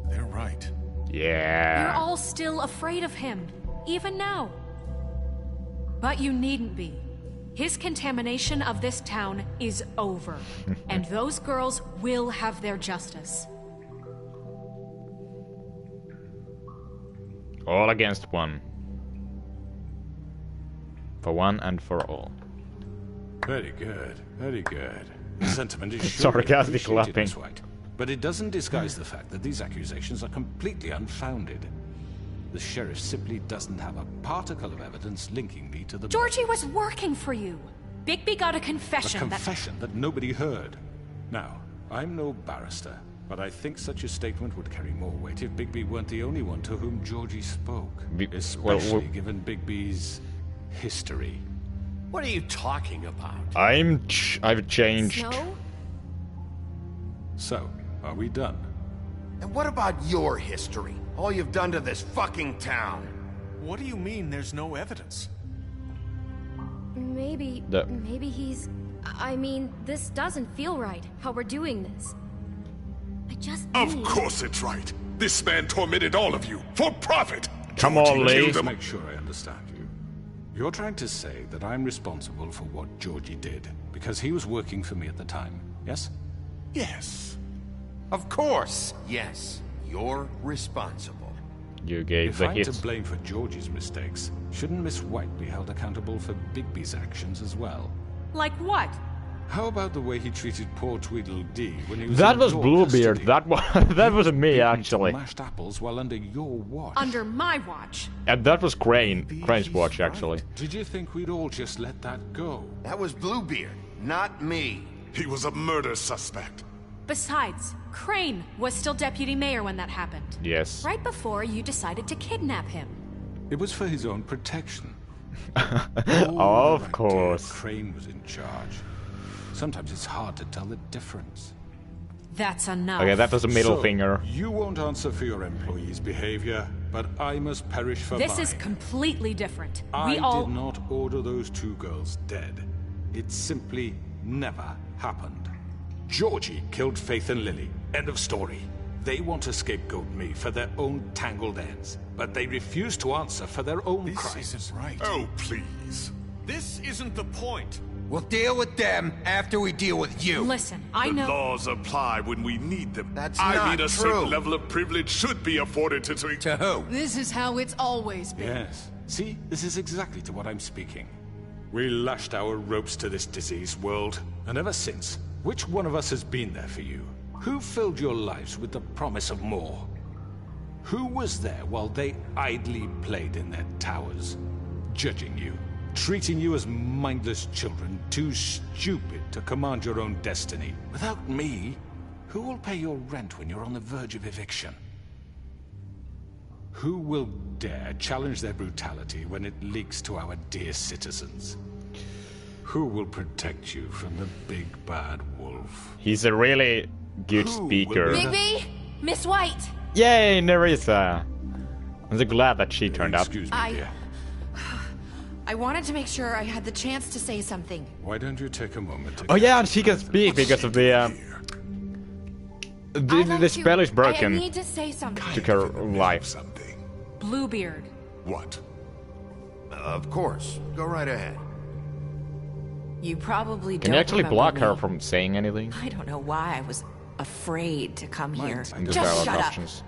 They're right. Yeah. You're all still afraid of him, even now. But you needn't be. His contamination of this town is over, and those girls will have their justice. All against one. For one and for all. Very good, very good. The sentiment is Sarcastic surely appreciated, laughing. Miss White. But it doesn't disguise the fact that these accusations are completely unfounded. The sheriff simply doesn't have a particle of evidence linking me to the... Georgie was working for you. Bigby got a A confession confession that nobody heard. Now, I'm no barrister, but I think such a statement would carry more weight if Bigby weren't the only one to whom Georgie spoke. Especially given Bigby's history. What are you talking about? I've changed. Snow? So, are we done? And what about your history? All you've done to this fucking town? What do you mean there's no evidence? Maybe he's... I mean, this doesn't feel right, how we're doing this. Of course it's right. This man tormented all of you for profit. Come on, Lee. Let's make sure I understand you. You're trying to say that I'm responsible for what Georgie did because he was working for me at the time, yes? Yes. Of course, yes. You're responsible. You gave If the I'm hit. to blame for Georgie's mistakes, shouldn't Miss White be held accountable for Bigby's actions as well? Like what? How about the way he treated poor Tweedledee when he was That in was your Bluebeard. custody? That was me Beaten to actually. mashed apples while under your watch. Under my watch. And that was Crane's watch actually. Did you think we'd all just let that go? That was Bluebeard, not me. He was a murder suspect. Besides, Crane was still deputy mayor when that happened. Yes. Right before you decided to kidnap him. It was for his own protection. Of course. Crane was in charge. Sometimes it's hard to tell the difference. That's enough. Okay, that was a middle So, finger. You won't answer for your employees' behavior, but I must perish for This mine. is completely different. I We all... did not order those two girls dead. It simply never happened. Georgie killed Faith and Lily. End of story. They want to scapegoat me for their own tangled ends, but they refuse to answer for their own crimes. This isn't right. Oh, please. This isn't the point. We'll deal with them after we deal with you. Listen, I The know... laws apply when we need them. That's I not mean, a true. certain level of privilege should be afforded to... To who? This is how it's always been. Yes. See, this is exactly to what I'm speaking. We lashed our ropes to this diseased world, and ever since, which one of us has been there for you? Who filled your lives with the promise of more? Who was there while they idly played in their towers, judging you, treating you as mindless children, too stupid to command your own destiny? Without me, who will pay your rent when you're on the verge of eviction? Who will dare challenge their brutality when it leaks to our dear citizens? Who will protect you from the big bad wolf? He's a really good speaker. Bigby! Miss White! Yay, Nerissa! I'm so glad that she turned up. Excuse me, dear. I wanted to make sure I had the chance to say something. Why don't you take a moment to... Oh yeah, and she can speak because of the spell is broken. I need to say something. Took her life. Bluebeard. What? Of course. Go right ahead. You probably Can don't you actually remember block her me. from saying anything? I don't know why I was afraid to come here. And the Just valid shut options. up.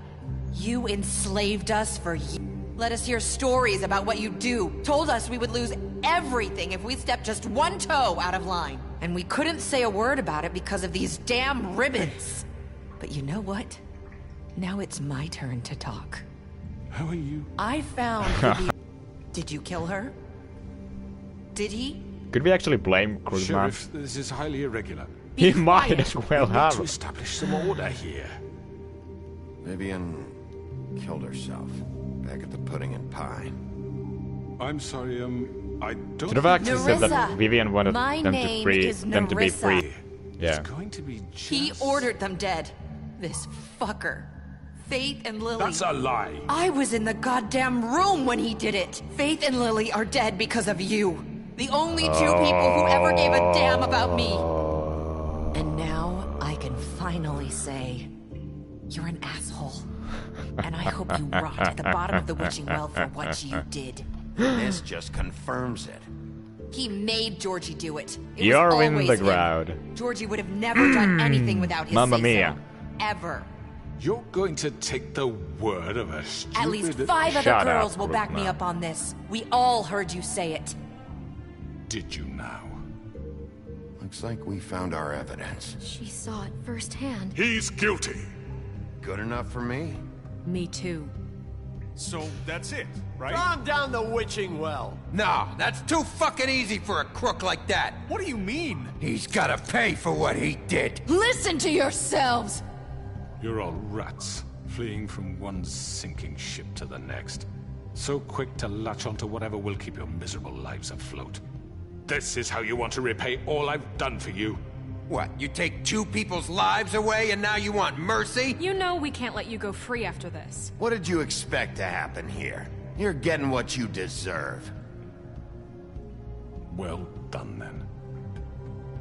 You enslaved us for years. Let us hear stories about what you do. Told us we would lose everything if we stepped just one toe out of line. And we couldn't say a word about it because of these damn ribbons. But you know what? Now it's my turn to talk. How are you? I found Vivian. Did you kill her? Did he? Could we actually blame Krugman? Sheriff, this is highly irregular. He might as well We need have. to establish some order here. Vivian killed herself back at the Pudding and Pie. I'm sorry, I don't... Should have actually said that Nerissa. Vivian wanted My them to name free is them to be Nerissa. free. Yeah. It's going to be just... He ordered them dead. This fucker. Faith and Lily. That's a lie. I was in the goddamn room when he did it. Faith and Lily are dead because of you. The only two people who ever gave a damn about me. And now I can finally say, you're an asshole. And I hope you rot at the bottom of the witching well for what you did. This just confirms it. He made Georgie do it. It You're was in always the him. crowd. Georgie would have never done anything without his Mamma say-so. mia. Ever. You're going to take the word of a stupid... At least 5 other Shut girls up, will back me Krugman. up on this. We all heard you say it. Did you now? Looks like we found our evidence. She saw it firsthand. He's guilty. Good enough for me. Me too. So that's it, right? Calm down the witching well. No, that's too fucking easy for a crook like that. What do you mean? He's gotta pay for what he did. Listen to yourselves! You're all rats, fleeing from one sinking ship to the next. So quick to latch onto whatever will keep your miserable lives afloat. This is how you want to repay all I've done for you? What, you take 2 people's lives away and now you want mercy? You know we can't let you go free after this. What did you expect to happen here? You're getting what you deserve. Well done, then.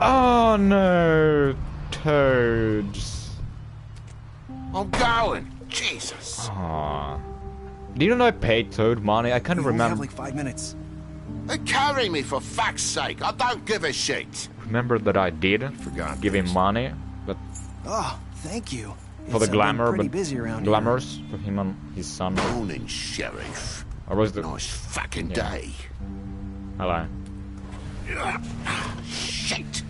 Oh no, toads. I'm going. Jesus. Aww. Do you know I paid Toad money? I can't We only remember. have like 5 minutes. Carry me for fuck's sake. I don't give a shit. Remember that I did give him money, but Oh, thank you. for the It's, been glamour, pretty but busy around glamours for him and his son. Morning, Sheriff. Or was the Nice fucking Yeah. day. Hello. Shit.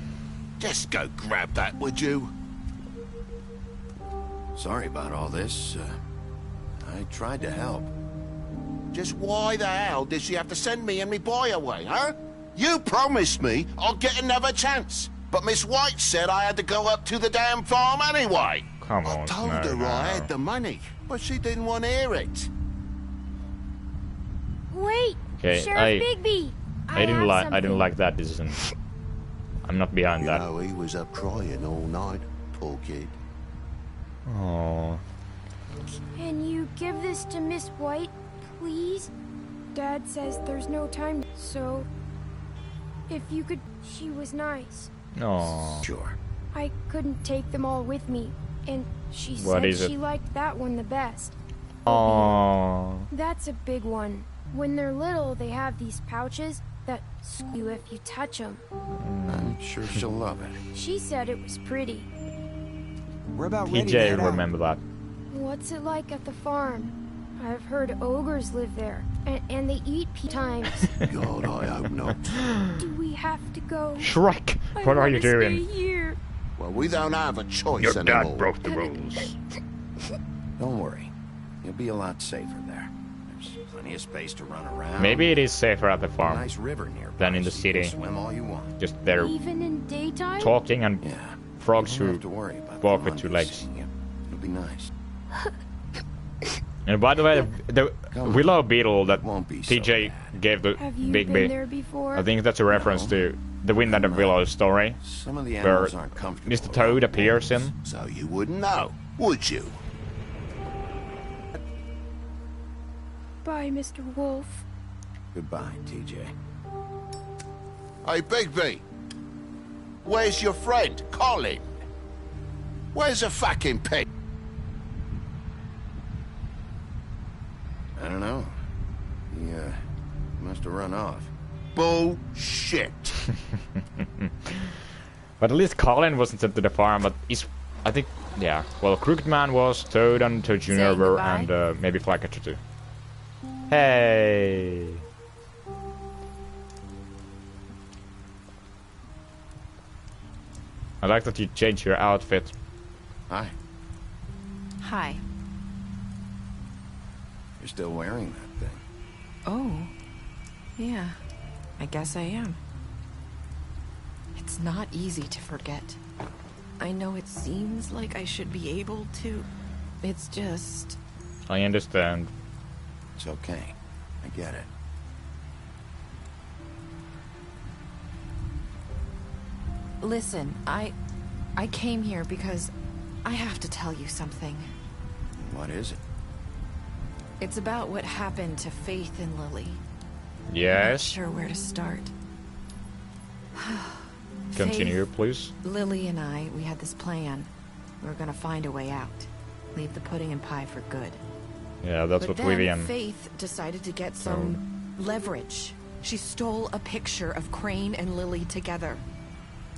Just go grab that, would you? Sorry about all this. I tried to help. Just why the hell did she have to send me and me boy away, huh? You promised me I'll get another chance. But Miss White said I had to go up to the damn farm anyway. Come on, I told no, her no. I had the money, but she didn't want to hear it. Wait, Okay, Sheriff Bigby. I didn't like that decision. I'm not behind that. You know, he was up crying all night, poor kid. Oh. Can you give this to Miss White, please? Dad says there's no time, so if you could, she was nice. No. Sure. I couldn't take them all with me, and she What said is it? she liked that one the best. Oh. That's a big one. When they're little, they have these pouches that squeak you if you touch them. I'm sure she'll love it. She said it was pretty. We're about ready to TJ head out. remember that. What's it like at the farm? I've heard ogres live there, and they eat times. God, I hope not. Do we have to go? Shrek, I what are wanna you doing? Stay here. Well, we don't have a choice Your anymore. dad broke the rules. Don't worry. You'll be a lot safer there. There's plenty of space to run around. Maybe it is safer at the farm Nice river nearby, than in the so you can city. swim all you want. Just there Even in daytime? talking and frogs You don't who have to worry about walk the with two mongoose. legs. It'll be nice. And by the way, the willow beetle that Won't be so TJ gave the Have you Big been B, there before? I think that's a reference to the Wind and the Willow story, Some of the where animals aren't comfortable. Mr. Toad appears in. So you wouldn't know, would you? Bye, Mr. Wolf. Goodbye, TJ. Hey, Bigby. Where's your friend, Colin? Where's the fucking pig? I don't know. He, must have run off. Bullshit. But at least Colin wasn't sent to the farm, but I think, yeah. Well, Crooked Man was, Toad and Toad Jr. Saying were, goodbye? and maybe Flycatcher too. Hey! I like that you changed your outfit. Hi. Hi. You're still wearing that thing. Oh. Yeah. I guess I am. It's not easy to forget. I know it seems like I should be able to. It's just... I understand. It's okay. I get it. Listen, I came here because I have to tell you something. What is it? It's about what happened to Faith and Lily. I'm not Yes? sure where to start. Continue, Faith, please. Lily and I, we had this plan. We were gonna find a way out. Leave the pudding and pie for good. Yeah, that's But what Vivian... then Faith decided to get some leverage. She stole a picture of Crane and Lily together.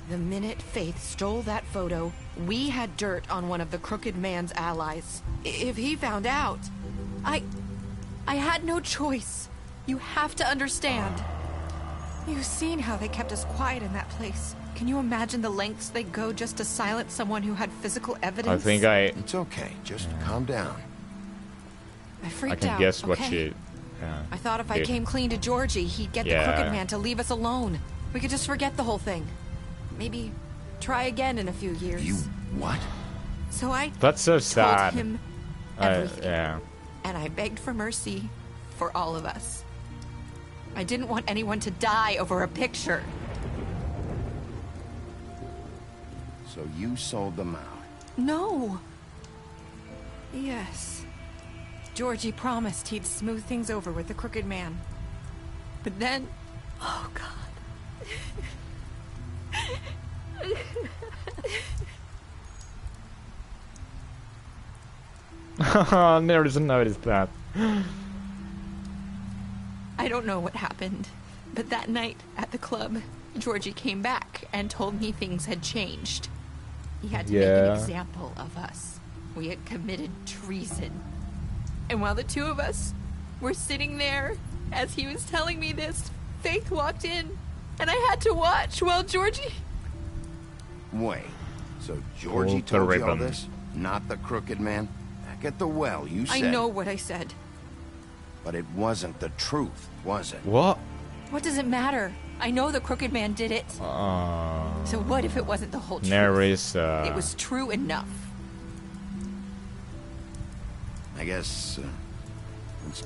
The minute Faith stole that photo, we had dirt on one of the Crooked Man's allies. If he found out, I had no choice. You have to understand. You've seen how they kept us quiet in that place. Can you imagine the lengths they go just to silence someone who had physical evidence? I think I... It's okay. Just calm down. I freaked I can out, guess what okay? she... I thought if I did. came clean to Georgie, he'd get Yeah. the Crooked Man to leave us alone. We could just forget the whole thing. Maybe try again in a few years. You what? So I That's so sad. told him everything. Yeah. And I begged for mercy for all of us. I didn't want anyone to die over a picture. So you sold them out. No. Yes. Georgie promised he'd smooth things over with the Crooked Man. But then... Oh, God. Never noticed that. I don't know what happened, but that night at the club, Georgie came back and told me things had changed. He had to make an example of us. We had committed treason. And while the two of us were sitting there, as he was telling me this, Faith walked in, and I had to watch while Georgie... Wait, so Georgie told you all this? Not the Crooked Man? Back at the well, you said... I know what I said. But it wasn't the truth, was it? What? What does it matter? I know the Crooked Man did it. So what if it wasn't the whole truth? Nerissa. It was true enough. I guess...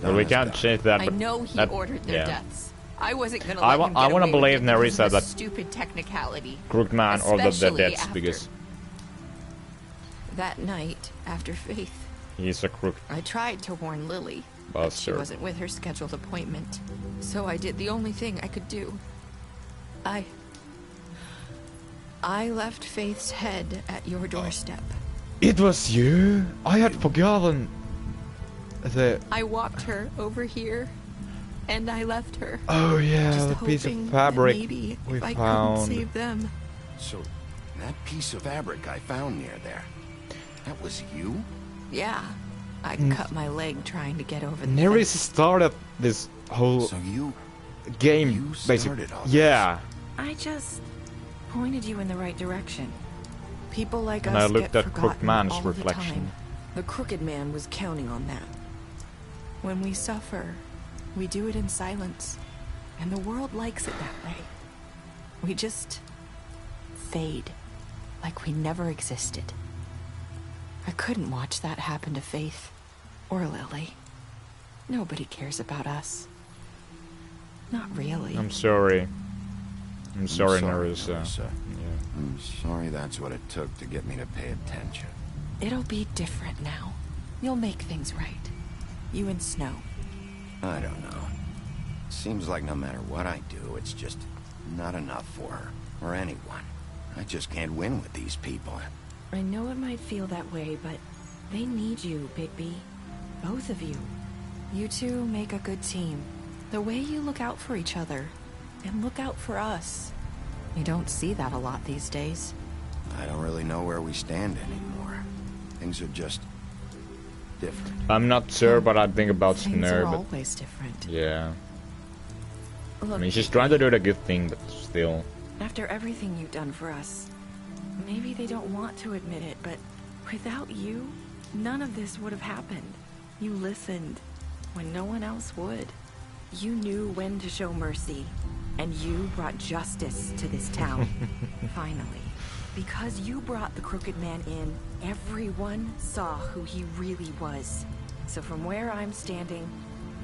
well, we can't change that, I but know he ordered their deaths. I wasn't gonna let him get I want to away believe with it because Nerissa of a that stupid technicality. Crooked Man ordered the deaths because that night after Faith, he's a crook. I tried to warn Lily, but she wasn't with her scheduled appointment. So I did the only thing I could do. I left Faith's head at your doorstep. It was you? I had forgotten the... I walked her over here, and I left her. Oh yeah, just the piece of hoping fabric that maybe we if I found. couldn't save them. So, that piece of fabric I found near there, that was you? Yeah, I cut my leg trying to get over the Nerissa started this whole game, basically. Yeah. I just pointed you in the right direction. People like And us I looked get at forgotten Crooked Man's all reflection. The time. The Crooked Man was counting on that. When we suffer, we do it in silence, and the world likes it that way. We just fade, like we never existed. I couldn't watch that happen to Faith or Lily. Nobody cares about us. Not really. I'm sorry. I'm sorry, Nerissa. Yeah. I'm sorry that's what it took to get me to pay attention. It'll be different now. You'll make things right. You and Snow. I don't know. Seems like no matter what I do, it's just not enough for her, or anyone. I just can't win with these people. I know it might feel that way, but they need you, Bigby. Both of you. You two make a good team. The way you look out for each other, and look out for us. You don't see that a lot these days. I don't really know where we stand anymore. Things are just different. I'm not sure, but I think about Things Snow. are But always different. yeah. Look, I mean, she's trying to do the good thing, but still. after everything you've done for us, maybe they don't want to admit it, but without you, none of this would have happened. You listened when no one else would. You knew when to show mercy, and you brought justice to this town. Finally. Because you brought the Crooked Man in, everyone saw who he really was. So from where I'm standing,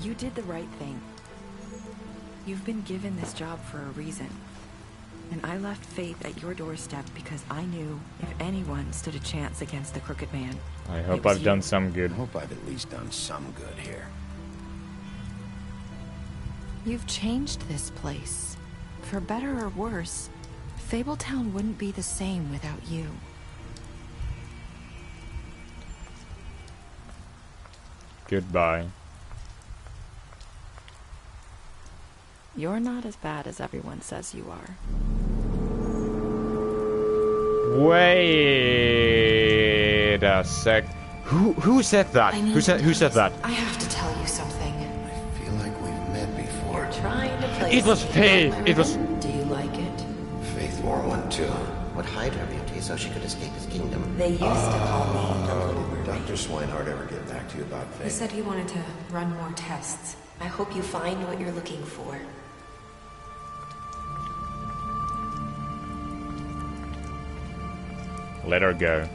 you did the right thing. You've been given this job for a reason. And I left Faith at your doorstep because I knew if anyone stood a chance against the Crooked Man, I hope I've done some good. I hope I've at least done some good here. You've changed this place. For better or worse, Fabletown wouldn't be the same without you. Goodbye. You're not as bad as everyone says you are. Wait a sec. Who said that? Who said that? I have to tell you something. I feel like we've met before. You're trying to play. It was Faith. It was. Do you like it? Faith wore one too. Would hide her beauty so she could escape his kingdom. They used to call me the Little Mermaid. Dr. Swinehart ever get back to you about Faith? He said he wanted to run more tests. I hope you find what you're looking for. Let her go.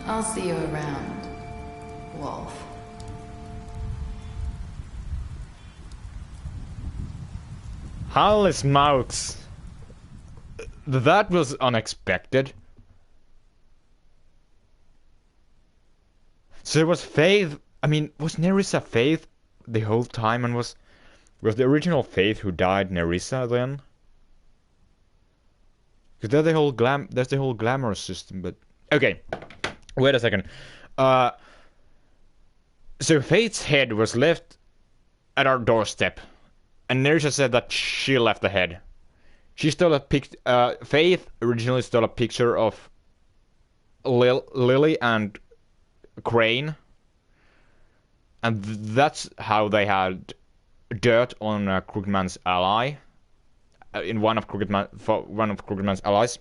I'll see you around, Wolf. Holy smokes. That was unexpected. So it was Faith. I mean, was Nerissa Faith the whole time, and was the original Faith who died Nerissa then? Because there's the whole glamour system, but okay. Wait a second. So Faith's head was left at our doorstep, and Nerissa said that she left the head. She stole a Faith originally stole a picture of Lily and Crane, and that's how they had dirt on Crooked Man's ally. In one of Crooked Man's allies.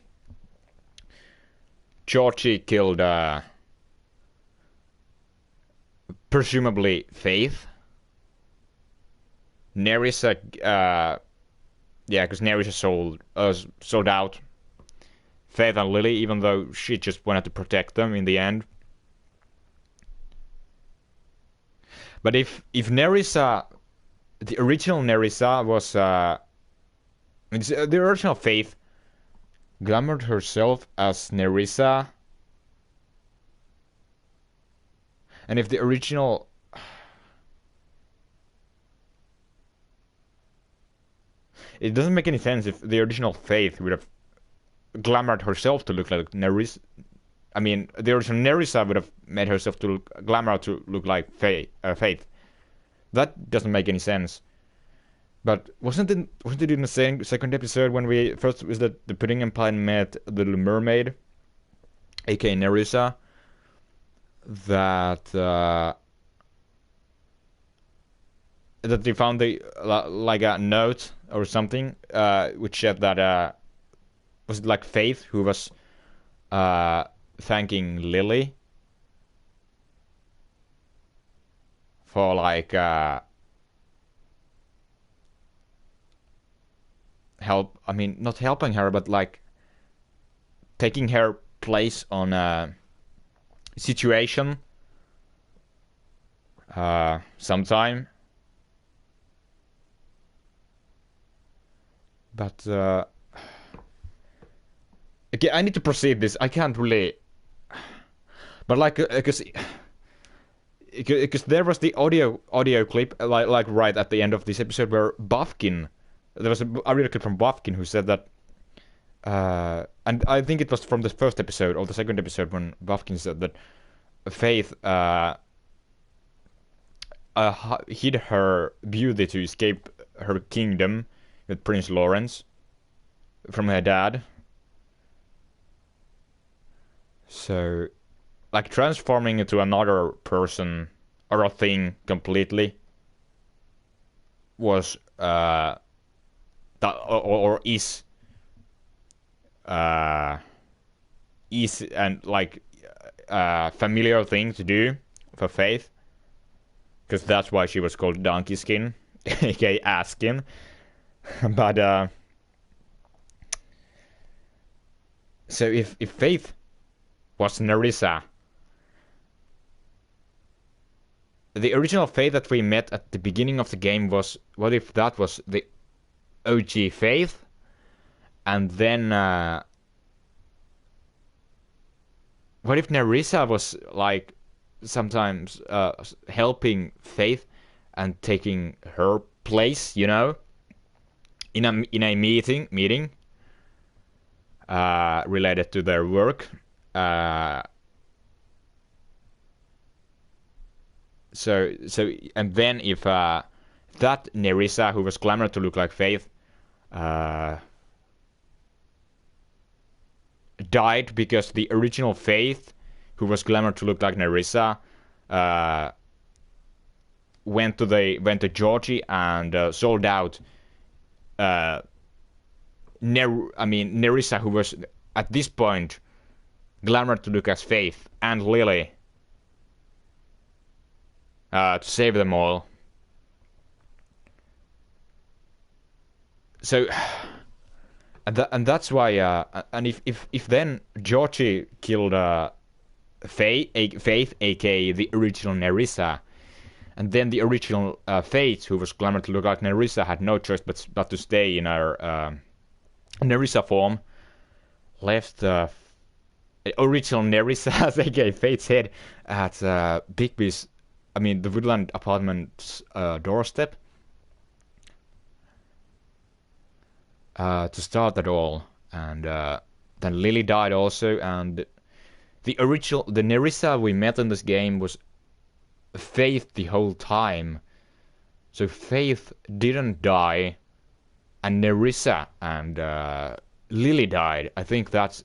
Georgie killed presumably Faith. Nerissa, yeah, because Nerissa sold out Faith and Lily, even though she just wanted to protect them in the end. But if Nerissa, the original Nerissa was the original Faith glamored herself as Nerissa, and if the original it doesn't make any sense if the original Faith would have glamored herself to look like Nerissa. I mean, the original Nerissa would have made herself to glamour to look like Faith. That doesn't make any sense. But wasn't it in the second episode when we first visited the Pudding Empire and met the Little Mermaid, aka Nerissa, that they found like a note or something which said that was it like Faith who was thanking Lily for like help. I mean, not helping her, but like taking her place on a situation sometime. But okay, I need to proceed this. I can't really, but like because there was the audio clip like right at the end of this episode where Buffkin. There was a audio clip from Buffkin who said that, and I think it was from the first episode or the second episode when Buffkin said that Faith hid her beauty to escape her kingdom with Prince Lawrence from her dad. So, like transforming into another person or a thing completely was is and like familiar thing to do for Faith, because that's why she was called Donkey Skin, aka Ass Skin. But so if Faith was Nerissa, the original Faith that we met at the beginning of the game was, what if that was the OG Faith, and then what if Nerissa was like sometimes helping Faith and taking her place, you know, in a meeting related to their work. So and then if that Nerissa who was glamored to look like Faith died because the original Faith who was glamored to look like Nerissa went to Georgie and sold out Nerissa, who was at this point glamored to look as Faith, and Lily to save them all. So, and that's why. And if then Georgie killed Faith, aka the original Nerissa, And then the original Faith, who was clamored to look like Nerissa, had no choice but to stay in her Nerissa form. Left the original Nerissa, as they gave Faith's head, at Bigby's, the Woodland apartment's doorstep. To start it all. And then Lily died also, and the Nerissa we met in this game was Faith the whole time. So Faith didn't die, and Nerissa and Lily died. I think that's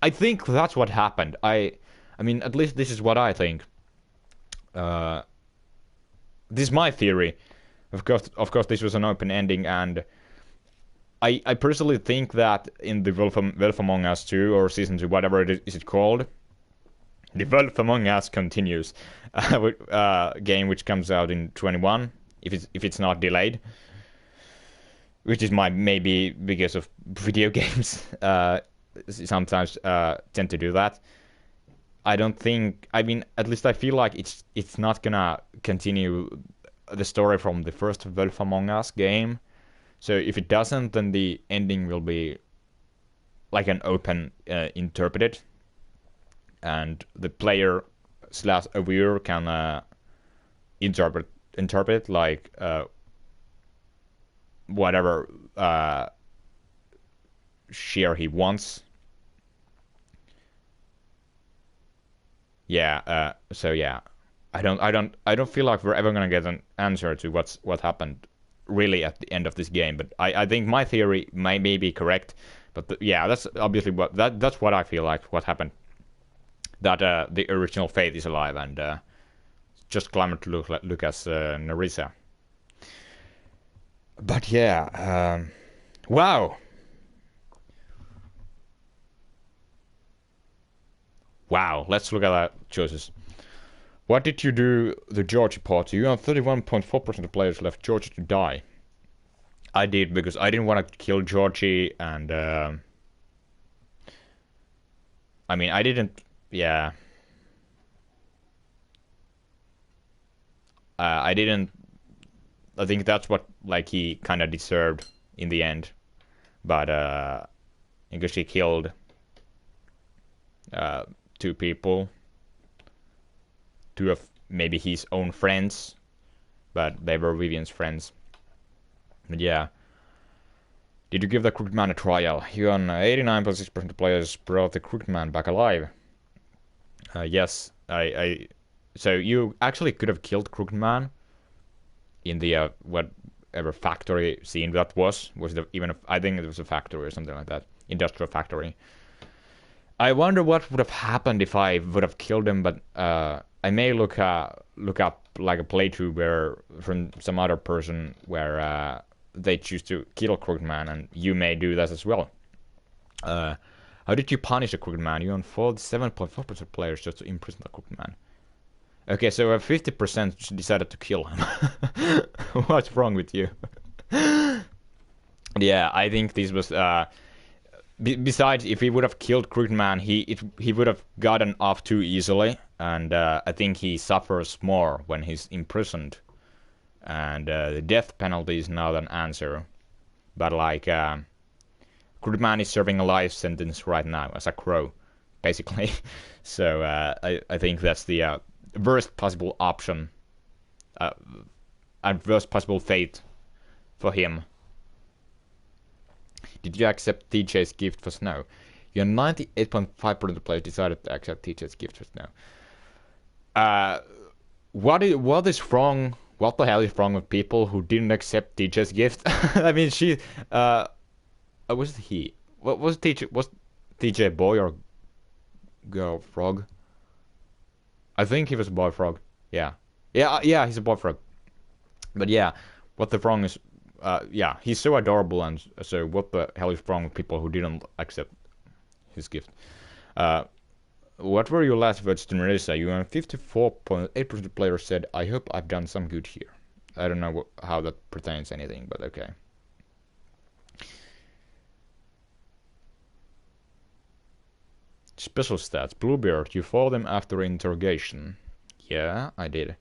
what happened. I mean, at least this is what I think. This is my theory. Of course, this was an open ending, and I personally think that in the Wolf Among Us 2 or Season 2, whatever is it called, the Wolf Among Us continues, game which comes out in 21, if it's not delayed, which is maybe because of video games sometimes tend to do that. I don't think. I mean, at least I feel like it's not gonna continue the story from the first Wolf Among Us game. So if it doesn't, then the ending will be like an open interpreted, and the player / viewer can interpret like whatever share he wants. Yeah. So yeah, I don't feel like we're ever gonna get an answer to what happened really at the end of this game. But I think my theory may be correct. But yeah, that's obviously that's what I feel like what happened. That the original Faith is alive and just clamored to look as Nerissa. But yeah, wow. Wow, let's look at our choices. What did you do the Georgie party? You have 31.4% of players left Georgie to die. I did, because I didn't want to kill Georgie, and I mean, I didn't, yeah. I didn't, I think that's what, like, he kind of deserved in the end. But, because he killed 2 people. 2 of maybe his own friends, but they were Vivian's friends. But yeah. Did you give the Crooked Man a trial? You on 89.6% of players brought the Crooked Man back alive. Yes, so you actually could have killed Crooked Man in the whatever factory scene that was. Was it even I think it was a factory or something like that, industrial factory. I wonder what would have happened if I would have killed him, but I may look up like a playthrough where from some other person where they choose to kill Crooked Man, and you may do that as well. How did you punish a Crooked Man? You unfold 7.4% of players just to imprison the Crooked Man. Okay, so 50% decided to kill him. What's wrong with you? Yeah, I think this was. Besides, if he would have killed Crooked Man, he would have gotten off too easily, and I think he suffers more when he's imprisoned. And the death penalty is not an answer, but like Crooked Man is serving a life sentence right now as a crow, basically. So I think that's the worst possible option, and worst possible fate for him. Did you accept TJ's gift for Snow? Your 98.5% of players decided to accept TJ's gift for Snow. What is wrong? What the hell is wrong with people who didn't accept TJ's gift? I mean, she. Was it he? What was TJ? Was TJ a boy or girl frog? I think he was a boy frog. Yeah, he's a boy frog. But yeah, what the wrong is? Yeah, he's so adorable, and so what the hell is wrong with people who didn't accept his gift? What were your last words to Nerissa? You and 54.8% of players said, "I hope I've done some good here." I don't know how that pertains to anything, but okay. Special stats. Bluebeard, you fought them after interrogation. Yeah, I did.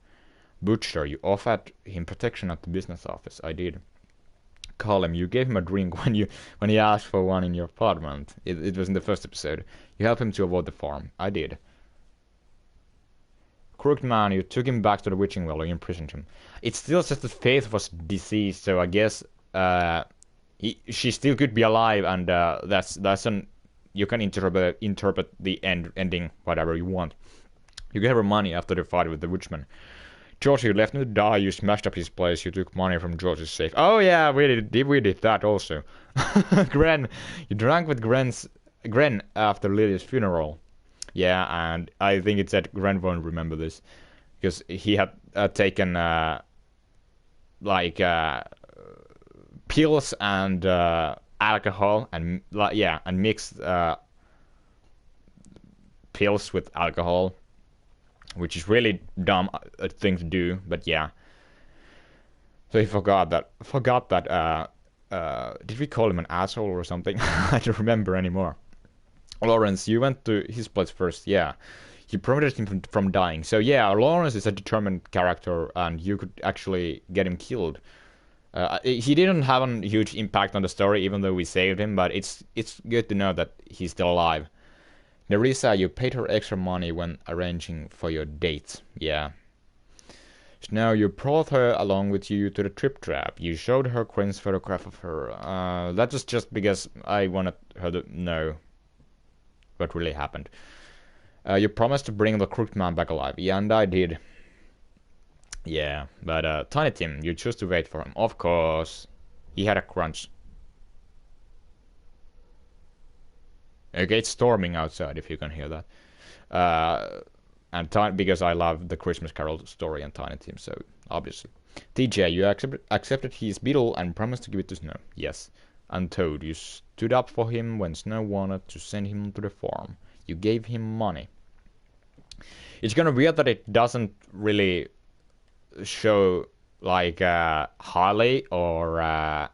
Butcher, you offered him protection at the business office. I did. Call him. You gave him a drink when he asked for one in your apartment. It was in the first episode. You helped him to avoid the farm. I did. Crooked man, you took him back to the witching well. You imprisoned him. It still says that Faith was deceased, so I guess she still could be alive, and that's an you can interpret the ending whatever you want. You gave her money after the fight with the witchman. George, you left him to die. You smashed up his place. You took money from George's safe. Oh yeah, we did that also. Gren, you drank with Gren after Lily's funeral. Yeah, and I think it said Gren won't remember this because he had taken pills and alcohol and and mixed pills with alcohol, which is really dumb thing to do, but yeah. So he forgot that. Did we call him an asshole or something? I don't remember anymore. Lawrence, you went to his place first, yeah. You prevented him from dying. So yeah, Lawrence is a determined character, and you could actually get him killed. He didn't have a huge impact on the story, even though we saved him, but it's good to know that he's still alive. Nerissa, you paid her extra money when arranging for your dates. Yeah. Snow, you brought her along with you to the trip trap. You showed her Quinn's photograph of her. That was just because I wanted her to know what really happened. You promised to bring the crooked man back alive. Yeah, and I did. Yeah, but Tiny Tim, you chose to wait for him. Of course. He had a crunch. Okay, it's storming outside, if you can hear that. And because I love the Christmas Carol story and Tiny Tim, so obviously. TJ, you accepted his beetle and promised to give it to Snow. Yes. And Toad, you stood up for him when Snow wanted to send him to the farm. You gave him money. It's kind of weird that it doesn't really show like Harley or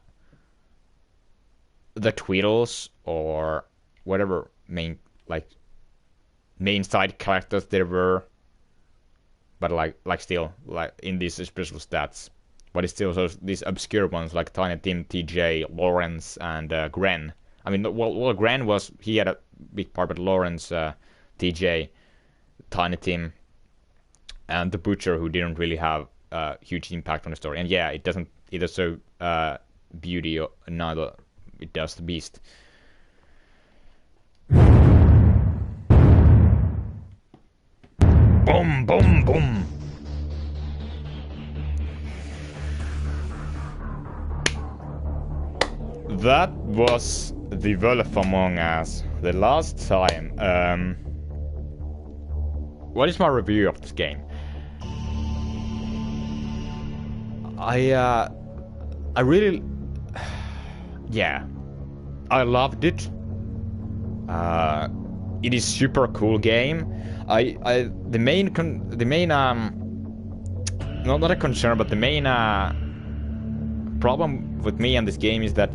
the Tweedles or whatever main side characters there were, but like still like in these special stats, but it still shows these obscure ones like Tiny Tim, TJ, Lawrence, and Gren. I mean, well, Gren he had a big part, but Lawrence, TJ, Tiny Tim, and the Butcher, who didn't really have a huge impact on the story. And yeah, it doesn't either show Beauty or neither it does the Beast. Boom, boom, boom. That was The Wolf Among Us. The last time. What is my review of this game? I really... Yeah. I loved it. It is super cool game. The main not a concern, but the main problem with me and this game is that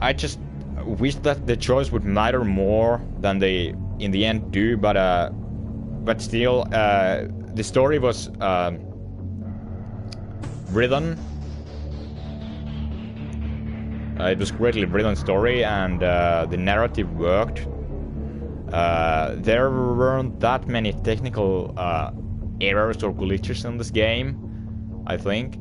I just wish that the choice would matter more than they in the end do. But still, the story was written. It was greatly written story, and the narrative worked. There weren't that many technical errors or glitches in this game, I think,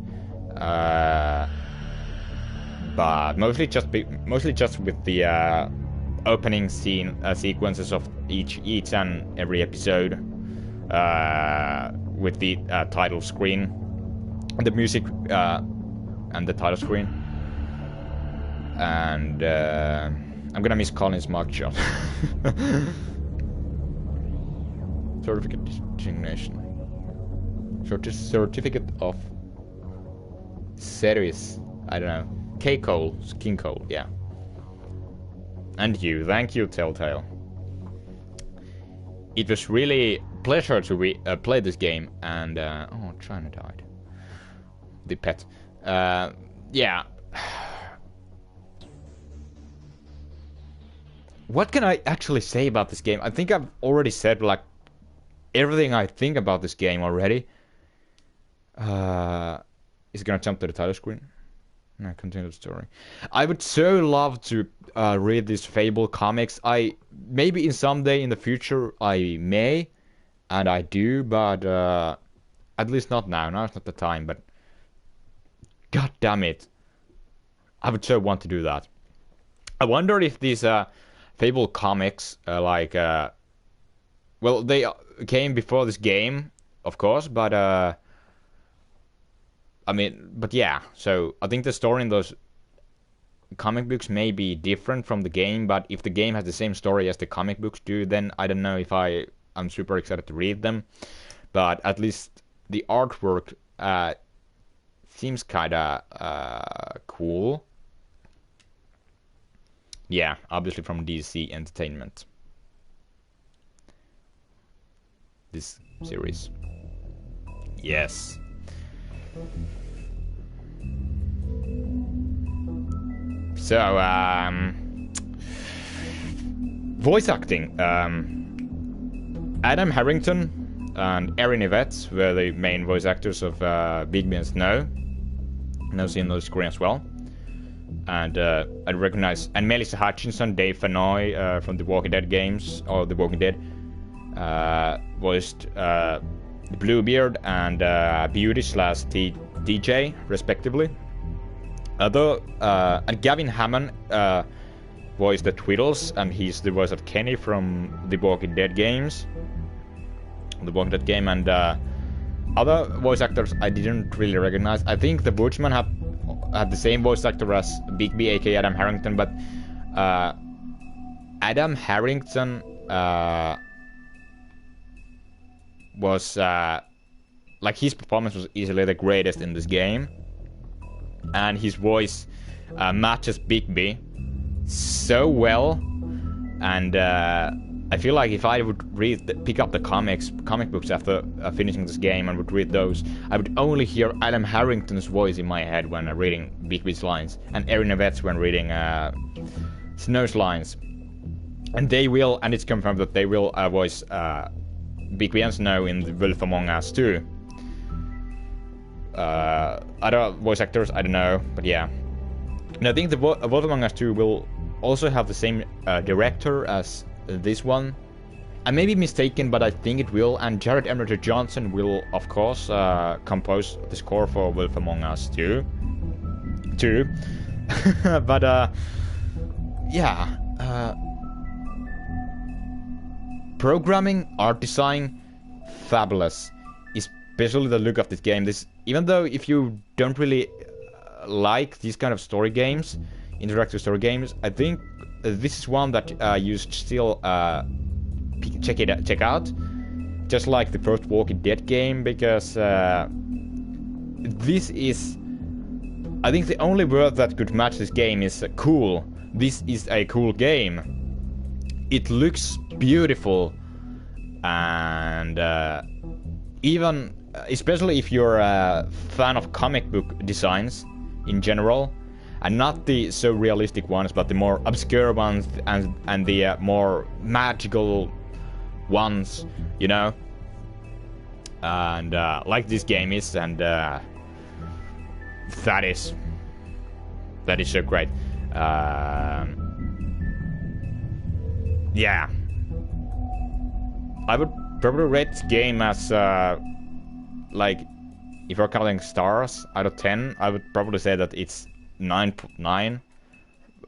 but mostly just with the opening sequences of each and every episode, with the title screen, the music, and the title screen, and I'm gonna miss Colin's mugshot. Certificate designation. Certificate of service. I don't know. K. Cole. King Cole, yeah. And you. Thank you, Telltale. It was really pleasure to play this game, and oh, China died. The pet. Yeah. What can I actually say about this game? I think I've already said like everything I think about this game already. Is it gonna jump to the title screen? No, continue the story. I would so love to read these Fable comics. Maybe in someday in the future I may, and I do, but at least not now. Now it's not the time. But god damn it, I would so want to do that. I wonder if these Fable comics, well, they came before this game, of course, but yeah. So I think the story in those comic books may be different from the game, but if the game has the same story as the comic books do, then I don't know if I'm super excited to read them. But at least the artwork seems kinda cool. Yeah, obviously from DC Entertainment. This series. Yes. So, voice acting. Adam Harrington and Erin Yvette were the main voice actors of Bigby and Snow. And I've seen those screen as well. And I recognize, and Melissa Hutchinson, Dave Fennoy from the Walking Dead games, or the Walking Dead, voiced Bluebeard and Beauty / DJ, respectively. And Gavin Hammond voiced the Twiddles, and he's the voice of Kenny from the Walking Dead games. The Walking Dead game, and other voice actors I didn't really recognize. I think the Bushman had the same voice actor as Bigby, aka Adam Harrington, but Adam Harrington was his performance was easily the greatest in this game, and his voice matches Bigby so well, and I feel like if I would pick up the comic books after finishing this game and would read those, I would only hear Adam Harrington's voice in my head when reading Bigby's lines, and Erin Yvette's when reading Snow's lines. And it's confirmed that they will voice Bigby and Snow in The Wolf Among Us too. Other voice actors, I don't know, but yeah. And I think The Wolf Among Us 2 will also have the same director as this one. I may be mistaken, but I think it will. And Jared Emerger Johnson will, of course, compose the score for Wolf Among Us 2. But yeah. Programming, art design, fabulous. Especially the look of this game. Even though if you don't really like these kind of story games, interactive story games, I think this is one that you should still check out. Just like the first Walking Dead game, because this is, I think the only word that could match this game is cool. This is a cool game. It looks beautiful, and even, especially if you're a fan of comic book designs in general, and not the so realistic ones, but the more obscure ones and the more magical ones, you know, and like this game is, and that is so great. Yeah, I would probably rate this game as like, if you're counting stars out of 10, I would probably say that it's 9.9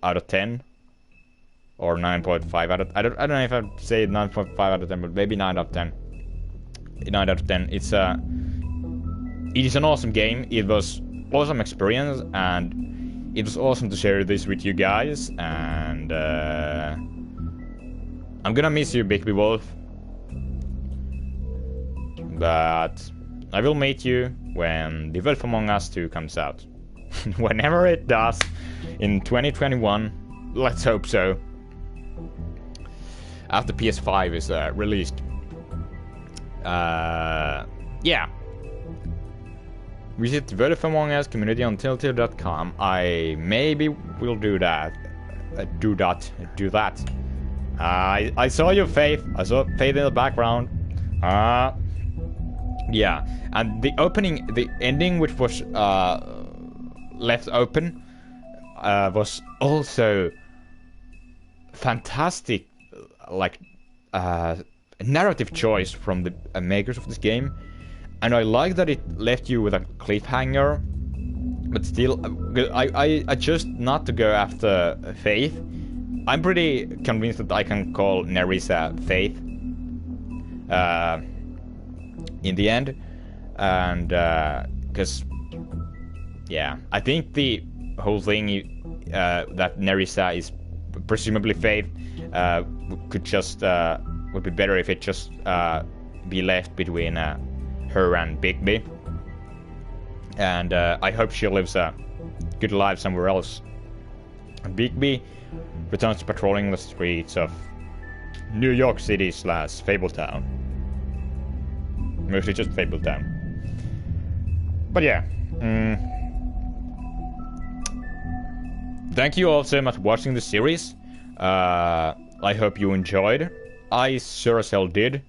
out of 10, or 9.5 out of. I don't know if I'd say 9.5 out of 10, but maybe 9 out of 10. 9 out of 10. It is an awesome game. It was awesome experience, and it was awesome to share this with you guys. And I'm gonna miss you, Bigby Wolf, but I will meet you when The Wolf Among Us 2 comes out. Whenever it does, in 2021, let's hope so. After PS5 is released. Yeah. Visit The Wolf Among Us community on Telltale.com. I maybe will do that. Do that. I saw your Faith. I saw Faith in the background. Yeah, and the ending, which was left open, was also fantastic, like narrative choice from the makers of this game, and I like that it left you with a cliffhanger. But still, I chose not to go after Faith. I'm pretty convinced that I can call Nerissa Faith in the end, and because yeah, I think the whole thing that Nerissa is presumably Faith could just would be better if it just be left between her and Bigby, and I hope she lives a good life somewhere else. Bigby returns to patrolling the streets of New York City / Fabletown. Mostly just Fabletown. But yeah. Thank you all so much for watching the series. I hope you enjoyed. I sure as hell did.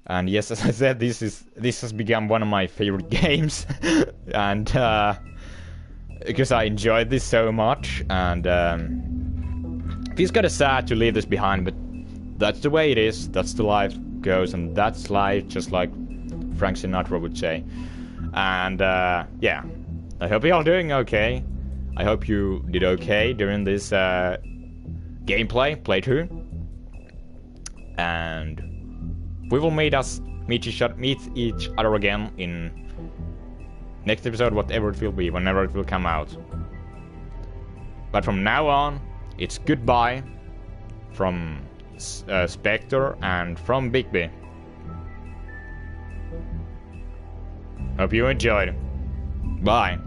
And yes, as I said, this has become one of my favorite games. And because I enjoyed this so much, and feels kind of sad to leave this behind, but that's the way it is. That's the life goes, and that's life, just like Frank Sinatra would say. And yeah, I hope you're all doing okay. I hope you did okay during this playthrough, and we will meet each other again in next episode, whatever it will be, whenever it will come out. But from now on, it's goodbye from Spectre and from Bigby. Hope you enjoyed. Bye.